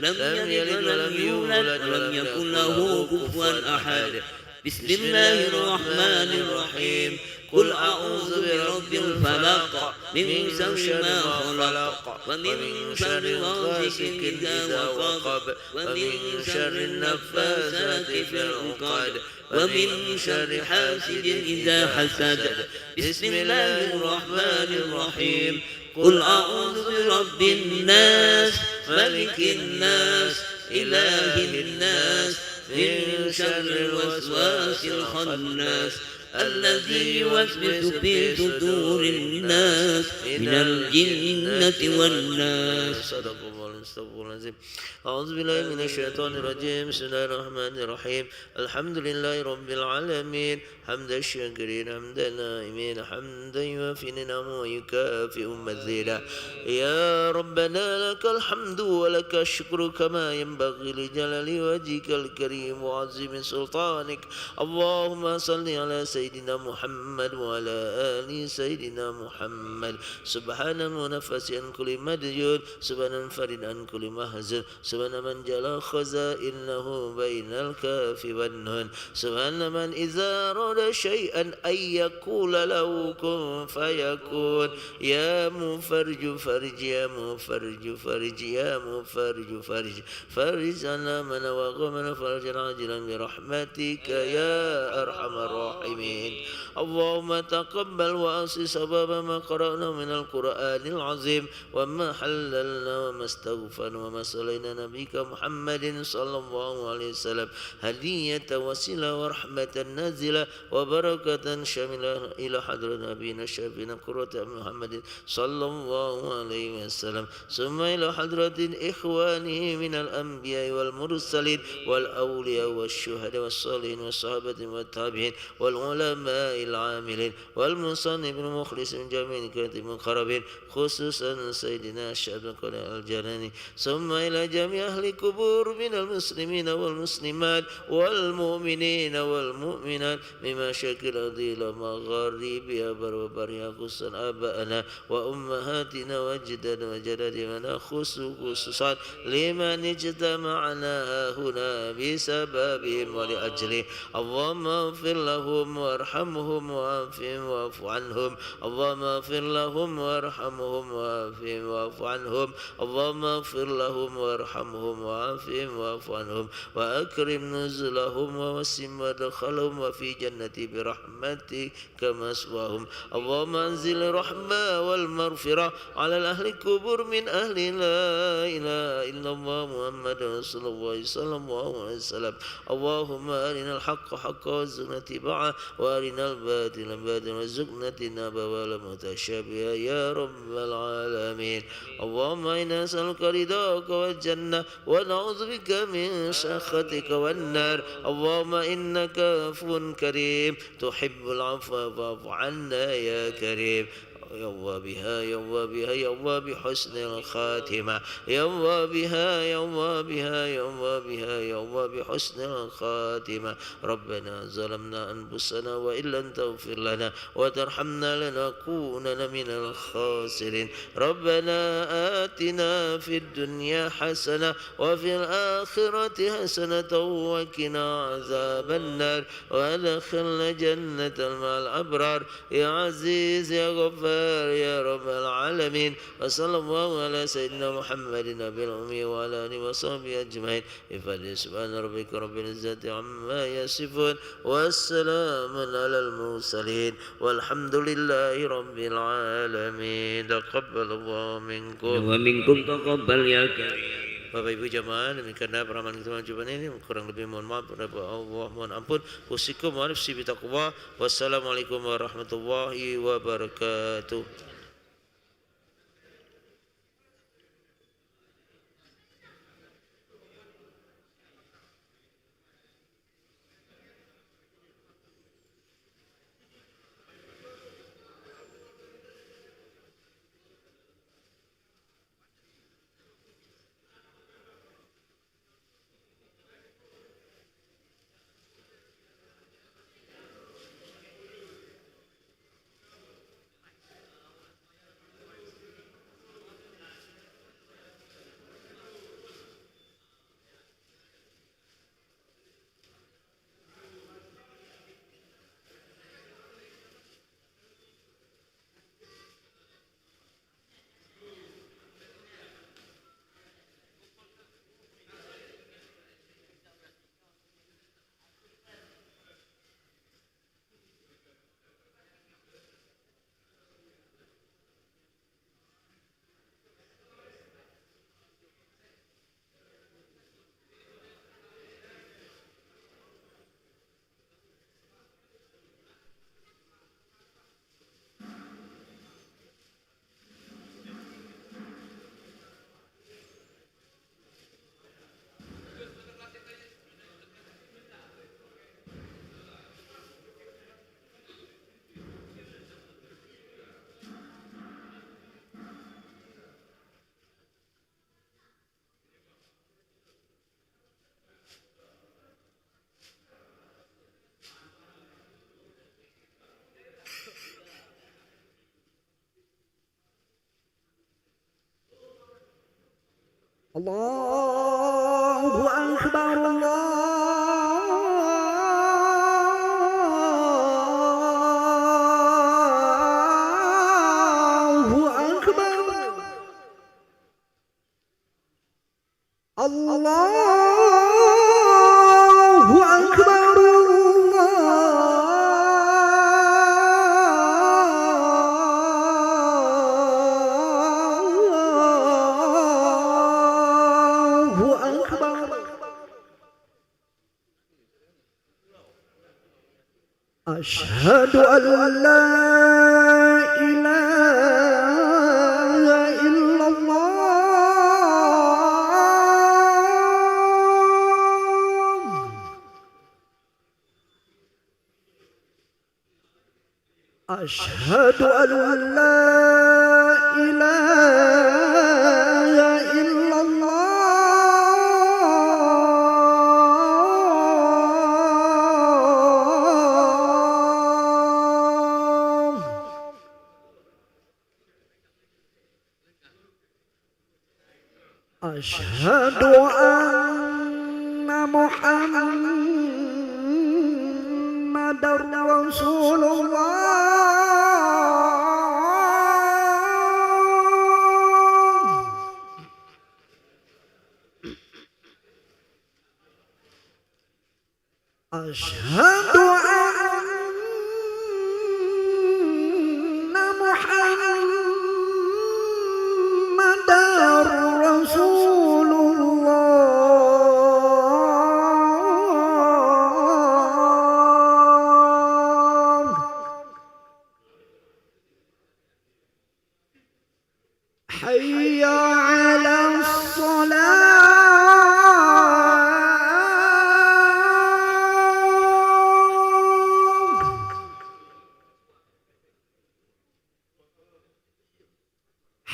لم يلد ولم يولد ولم يكن له كفوا أحد. بسم الله الرحمن الرحيم. قل أعوذ برب الفلق من شر ما خلق ومن شر غاسق إذا وقب ومن شر النفاثات في العقد ومن شر حاسد إذا حسد. بسم الله الرحمن الرحيم. قل أعوذ برب الناس ملك الناس إله الناس من شر الوسواس الخناس الذي يوسوس في صدور الناس من الجنة والناس. صدق الله العظيم. أعوذ بالله من الشيطان الرجيم. بسم الله الرحمن الرحيم. الحمد لله رب العالمين حمد الشاكرين حمد النائمين حمدا يوافي نعمه ويكافئ مزيدا. يا ربنا لك الحمد ولك الشكر كما ينبغي لجلال وجهك الكريم وعظيم سلطانك. اللهم صل على سيدنا محمد وعلى آل سيدنا محمد. سبحان المنفس عن كل مدجون سبحان المنفرد عن كل محزون سبحان من جل خزائنه بين الكاف والنون سبحان من إذا أراد شيئا أن يقول له كن فيكون. يا مفرج فرج يا مفرج فرج يا مفرج فرج فرج عنا من وغمنا فرجا عاجلا برحمتك يا أرحم الراحمين. اللهم تقبل وأصل سبب ما قرأنا من القرآن العظيم وما حللنا وما استغفرنا وما صلينا نبيك محمد صلى الله عليه وسلم هدية وسيلة ورحمة نازلة وبركة شاملة إلى حضرة نبينا شفينا قرة محمد صلى الله عليه وسلم ثم إلى حضرة إخوانه من الأنبياء والمرسلين والأولياء والشهداء والصالحين والصحابة والتابعين والعلماء العاملين والمصنف المخلص من جميع الكاتب المقربين خصوصا سيدنا الشعب القناة الجلاني ثم إلى جميع أهل القبور من المسلمين والمسلمات والمؤمنين والمؤمنات بمشاكل الأرض إلى مغاربها بر وبرها خصوصا آباءنا وأمهاتنا وأجدادنا وجداتنا خصوصا لمن اجتمعنا هنا بسببهم ولأجله. اللهم اغفر لهم وارحمهم وعافهم واعف عنهم. اللهم اغفر لهم وارحمهم وعافهم واعف عنهم. اللهم اغفر لهم وارحمهم وعافهم واعف عنهم وأكرم نزلهم ووسع مدخلهم وفي جنتي برحمتك مثواهم. اللهم انزل الرحمة والمغفرة على أهل القبور من أهل لا إله إلا الله محمد رسول الله صلى الله عليه وسلم. اللهم أرنا الحق حقا وارزقنا اتباعه وأرنا الباطل باطلا وارزقنا اجتنابه ولا متشابها يا رب العالمين. اللهم إنا نسألك رضاك والجنة ونعوذ بك من سخطك والنار. اللهم إنك عفو كريم تحب العفو فاعف عنا يا كريم. يوا بحسن الخاتمة يوا بحسن الخاتمة ربنا ظلمنا أنفسنا وإن لم تغفر لنا وترحمنا لنكونن من الخاسرين ربنا آتنا في الدنيا حسنة وفي الآخرة حسنة وقنا عذاب النار وأدخلنا جنة مع الأبرار يا عزيز يا غفار يا رب العالمين وصلى الله على سيدنا محمد النبي الأمي وعلى آله وصحبه أجمعين بفضل سبحان ربك رب العزة عما يصفون والسلام على المرسلين والحمد لله رب العالمين تقبل الله منكم ومنكم تقبل يا كريم. Bapak Ibu jamaah, demikianlah peramalan kita majuban ini. Kurang lebih mohon maaf kepada Allah, mohon ampun. Usikum wa nafsi bitaqwa. Wassalamualaikum warahmatullahi wabarakatuh. الله أكبر الله أكبر الله أكبر أشهد أن لا إله إلا الله أشهد أن لا إله إلا الله أشهد أن محمد رسول الله أشهد أن محمد رسول الله حي على الصلاة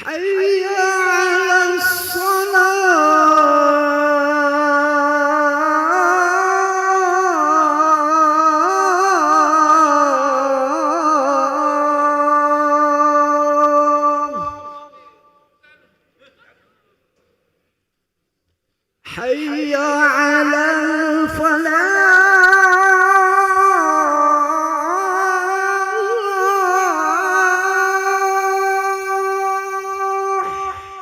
حي على الصلاة حي على الفلاح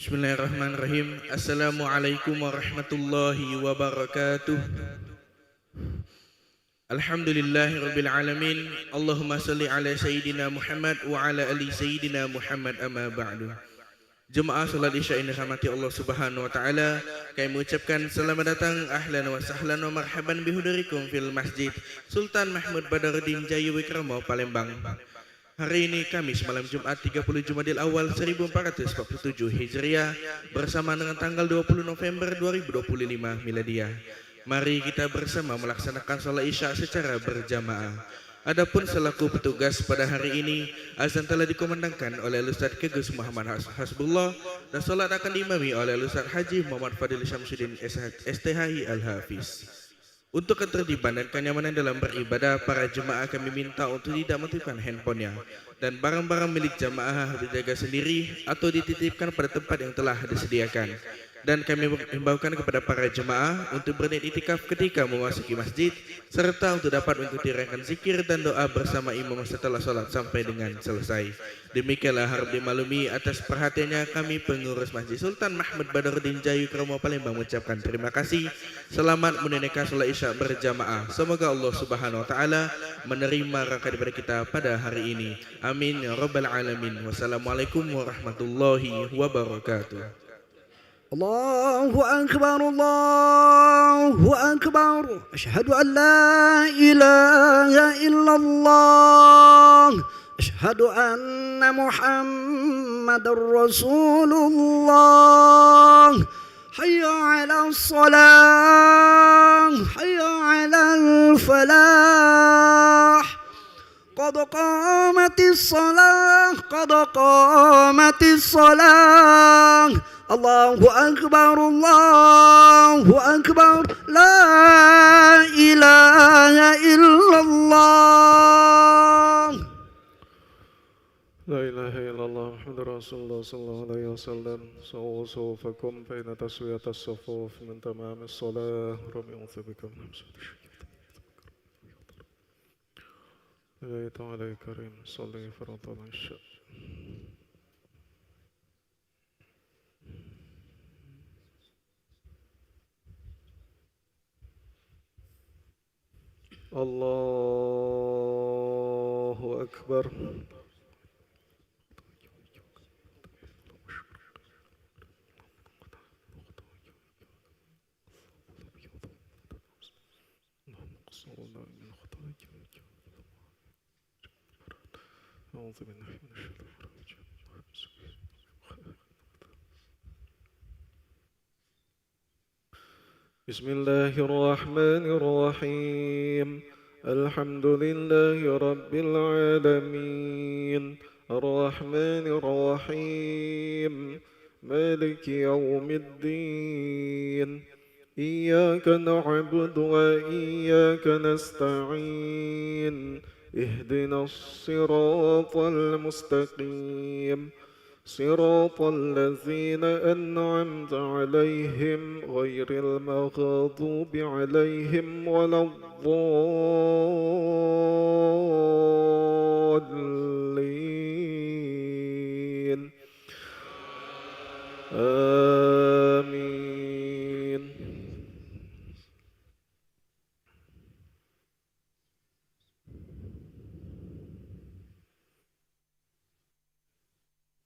Bismillahirrahmanirrahim. Assalamualaikum warahmatullahi wabarakatuh. Alhamdulillahirabbil alamin. Allahumma shalli ala sayyidina Muhammad wa ala ali sayyidina Muhammad amma ba'du. Jemaah salat Isya yang dirahmati Allah Subhanahu wa taala, kami mengucapkan selamat datang, ahlan wa sahlan wa marhaban bihudurikum fil Masjid Sultan Mahmud Badaruddin Jayu Wikrama Palembang. Hari ini Kamis malam Jumat 30 Jumadil Awal 1447 Hijriah bersama dengan tanggal 20 November 2025 Miladiah. Mari kita bersama melaksanakan salat Isya secara berjamaah. Adapun selaku petugas pada hari ini, azan telah dikumandangkan oleh Ustaz Kegus Muhammad Hasbullah dan salat akan diimami oleh Ustaz Haji Muhammad Fadil Syamsuddin STHI Al-Hafiz. Untuk ketertiban dan kenyamanan dalam beribadah, para jemaah kami minta untuk tidak mematikan handphonenya dan barang-barang milik jemaah harus dijaga sendiri atau dititipkan pada tempat yang telah disediakan. Dan kami mengimbaukan kepada para jemaah untuk berniat itikaf ketika memasuki masjid serta untuk dapat mengikuti rangkaian zikir dan doa bersama imam setelah salat sampai dengan selesai. Demikianlah harap dimaklumi atas perhatiannya kami pengurus Masjid Sultan Mahmud Badaruddin Jayu Wikrama Palembang mengucapkan terima kasih. Selamat menunaikan salat Isya berjamaah. Semoga Allah Subhanahu wa taala menerima rakaat daripada kita pada hari ini. Amin ya rabbal alamin. Wassalamualaikum warahmatullahi wabarakatuh. الله أكبر الله أكبر أشهد أن لا إله إلا الله أشهد أن محمد رسول الله حي على الصلاة حي على الفلاح قد قامت الصلاة قد قامت الصلاة الله أكبر لا إله إلا الله لا إله إلا الله محمد رسول الله صلى الله عليه وسلم. سووا صفوفكم فإن تسوية الصفوف من تمام الصلاة. رب أعوذ بك من همزات الشياطين. يا تعالى يا كريم صلي فرض العشاء. الله أكبر. أعوذ بالله من الشيطان الرجيم. بسم الله الرحمن الرحيم. الحمد لله رب العالمين الرحمن الرحيم مالك يوم الدين إياك نعبد وإياك نستعين اهدنا الصراط المستقيم صراط الذين أنعمت عليهم غير المغضوب عليهم ولا الضالين آمين.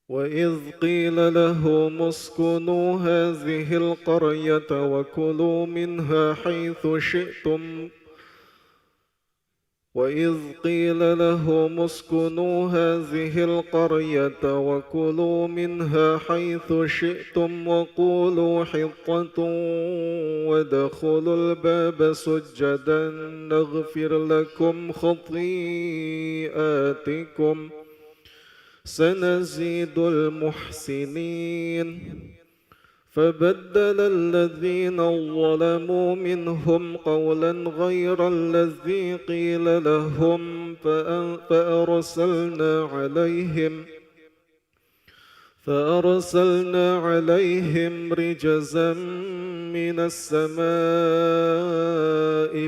وإذ قيل لهم اسكنوا هذه القرية وكلوا منها حيث شئتم وإذ قيل لهم اسكنوا هذه القرية وكلوا منها حيث شئتم وقولوا حطة وادخلوا الباب سجدا نغفر لكم خطيئاتكم سنزيد المحسنين. فبدل الذين ظلموا منهم قولا غير الذي قيل لهم فأرسلنا عليهم رجزا من السماء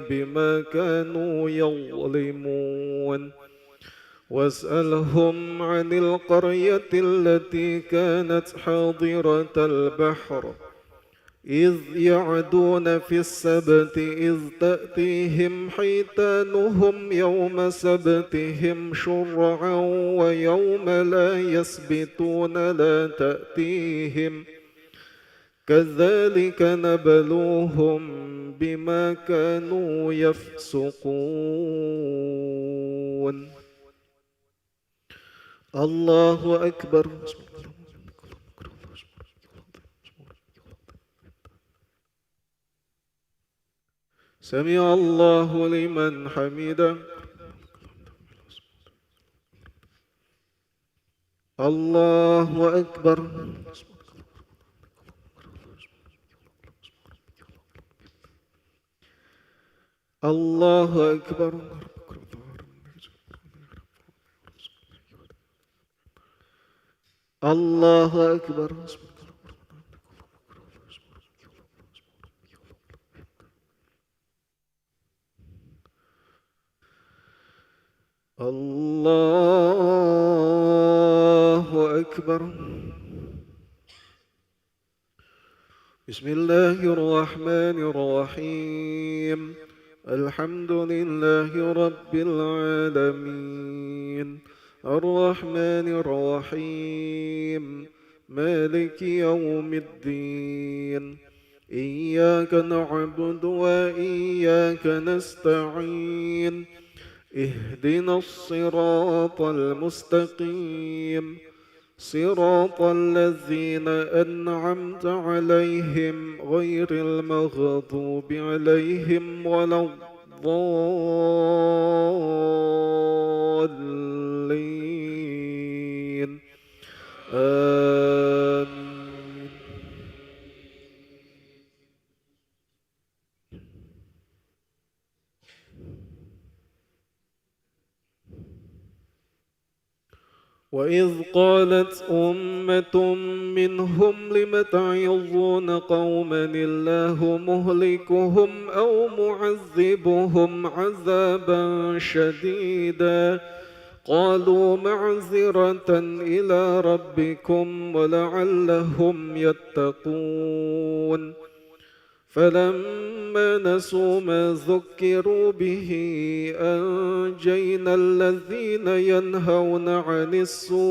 بما كانوا يظلمون. واسألهم عن القرية التي كانت حاضرة البحر إذ يعدون في السبت إذ تأتيهم حيتانهم يوم سبتهم شرعا ويوم لا يسبتون لا تأتيهم كذلك نبلوهم بما كانوا يفسقون. الله أكبر. سمع الله لمن حمده. الله أكبر. الله أكبر. الله أكبر. الله أكبر. بسم الله الرحمن الرحيم. الحمد لله رب العالمين الرحمن الرحيم مالك يوم الدين إياك نعبد وإياك نستعين اهدنا الصراط المستقيم صراط الذين أنعمت عليهم غير المغضوب عليهم ولا الضالين آمين. وإذ قالت أمة منهم لم تعظون قوما الله مهلكهم أو معذبهم عذابا شديدا قالوا معذرة إلى ربكم ولعلهم يتقون فلما نسوا ما ذكروا به أنجينا الذين ينهون عن السوء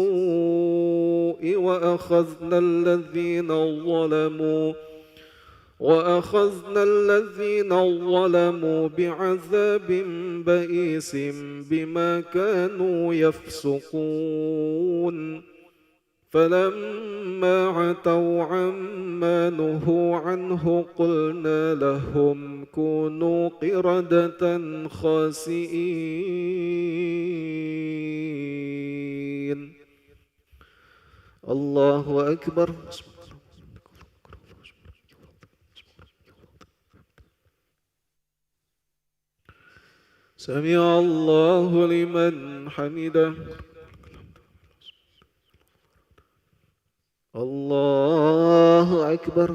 وأخذنا الذين ظلموا بعذاب بئيس بما كانوا يفسقون فلما عتوا عما نهوا عنه قلنا لهم كونوا قردة خاسئين. الله أكبر. سمع الله لمن حمده. الله أكبر.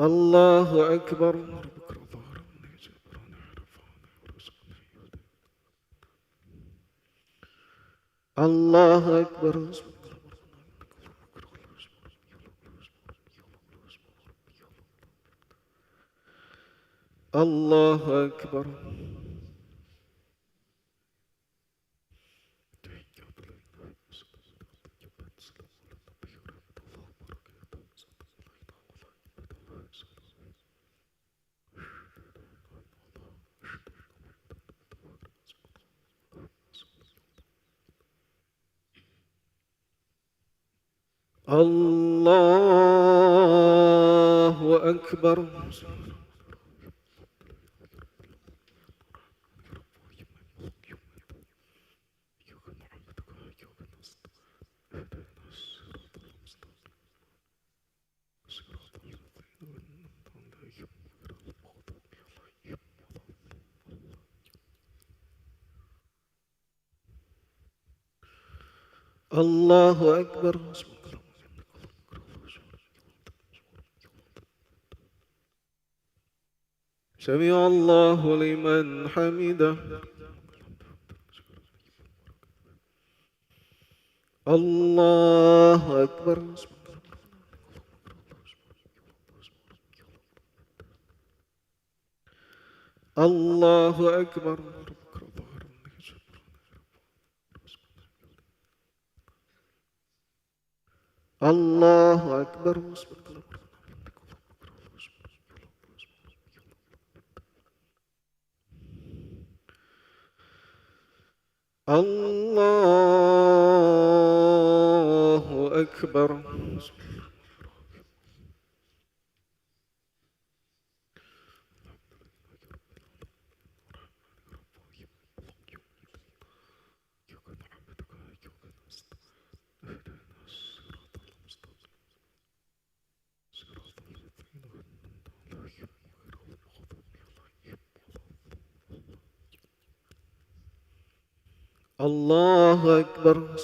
الله أكبر. الله أكبر. الله أكبر. الله أكبر. الله أكبر. سمع الله لمن حمده. الله أكبر. الله أكبر. الله أكبر. الله أكبر. الله أكبر.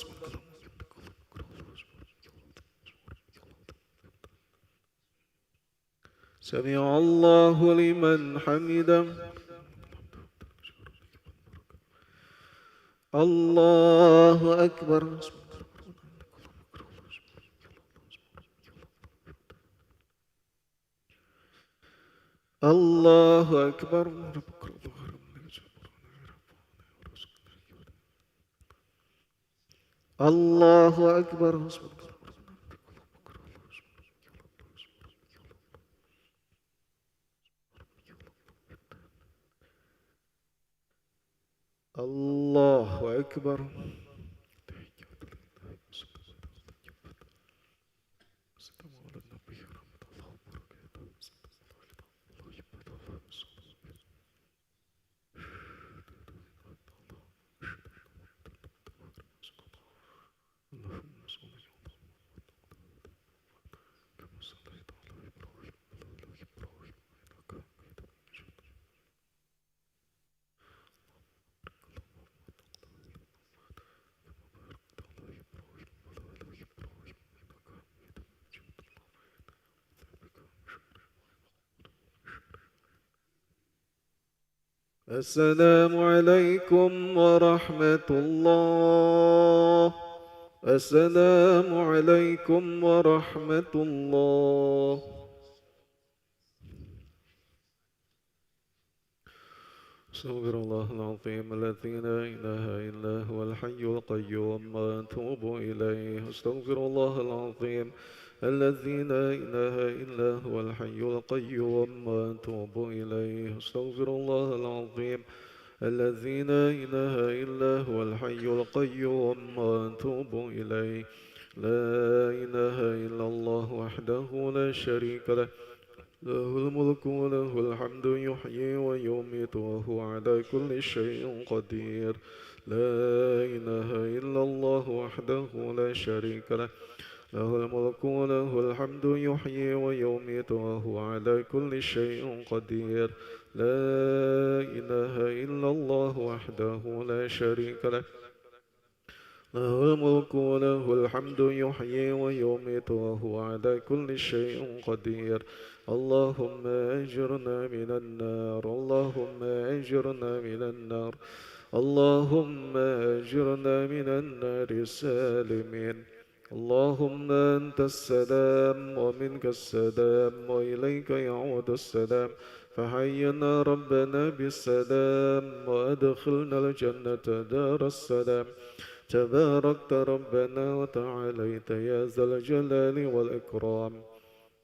سمع الله لمن حمده. الله أكبر. الله أكبر. الله أكبر. الله أكبر. السلام عليكم ورحمة الله. السلام عليكم ورحمة الله. استغفر الله العظيم الذي لا إله إلا هو الحي القيوم وأتوب إليه. استغفر الله العظيم الذي لا إله إلا هو الحي القيوم وأتوب إليه. استغفر الله العظيم الذي لا إله إلا هو الحي القيوم وأتوب إليه. لا إله إلا الله وحده لا شريك له، له الملك وله الحمد يحيي ويميت وهو على كل شيء قدير. لا إله إلا الله وحده لا شريك له، له الملك وله الحمد يحيي ويميت وهو على كل شيء قدير. لا إله إلا الله وحده لا شريك له، له الملك وله الحمد يحيي ويميت وهو على كل شيء قدير. اللهم أجرنا من النار. اللهم أجرنا من النار. اللهم أجرنا من النار سالمين. اللهم أنت السلام ومنك السلام وإليك يعود السلام. فحينا ربنا بالسلام وأدخلنا الجنة دار السلام. تباركت ربنا وتعاليت يا ذا الجلال والإكرام.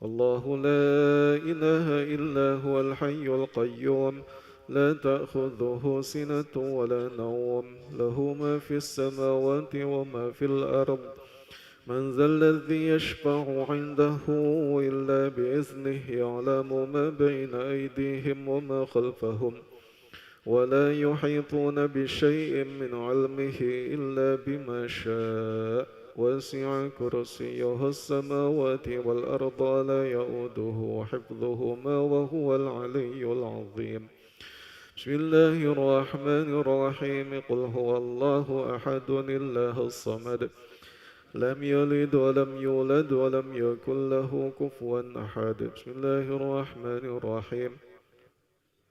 الله لا إله إلا هو الحي القيوم لا تأخذه سنة ولا نوم، له ما في السماوات وما في الأرض. من ذا الذي يشفع عنده إلا بإذنه، يعلم ما بين أيديهم وما خلفهم، ولا يحيطون بشيء من علمه إلا بما شاء. وسع كرسيه السماوات والأرض لا يؤوده حفظهما وهو العلي العظيم. بسم الله الرحمن الرحيم. قل هو الله أحد الله الصمد، لم يلد ولم يولد ولم يكن له كفوا أحد. بسم الله الرحمن الرحيم.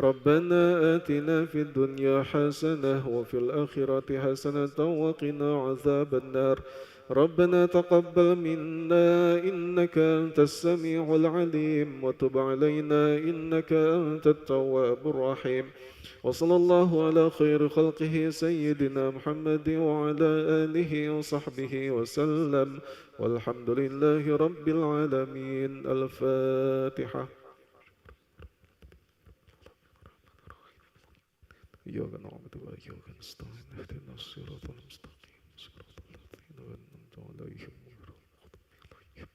ربنا آتنا في الدنيا حسنة وفي الآخرة حسنة وقنا عذاب النار ربنا تقبل منا إنك أنت السميع العليم وتب علينا إنك أنت التواب الرحيم وصلى الله على خير خلقه سيدنا محمد وعلى آله وصحبه وسلم والحمد لله رب العالمين. الفاتحة. إياك نعبد وإياك نستعين اهدنا الصراط المستقيم صراط الذين أنعمت عليهم غير المغضوب عليهم.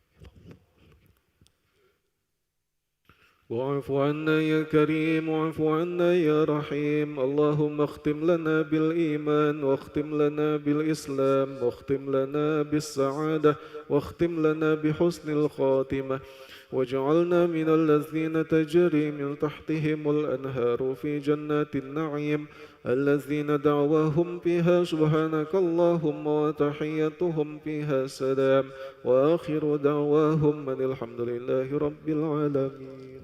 واعف عنا يا كريم واعف عنا يا رحيم. اللهم اختم لنا بالإيمان واختم لنا بالإسلام واختم لنا بالسعادة واختم لنا بحسن الخاتمة واجعلنا من الذين تجري من تحتهم الأنهار في جنات النعيم الذين دعواهم فيها سبحانك اللهم وتحيتهم فيها سلام وآخر دعواهم أن الحمد لله رب العالمين.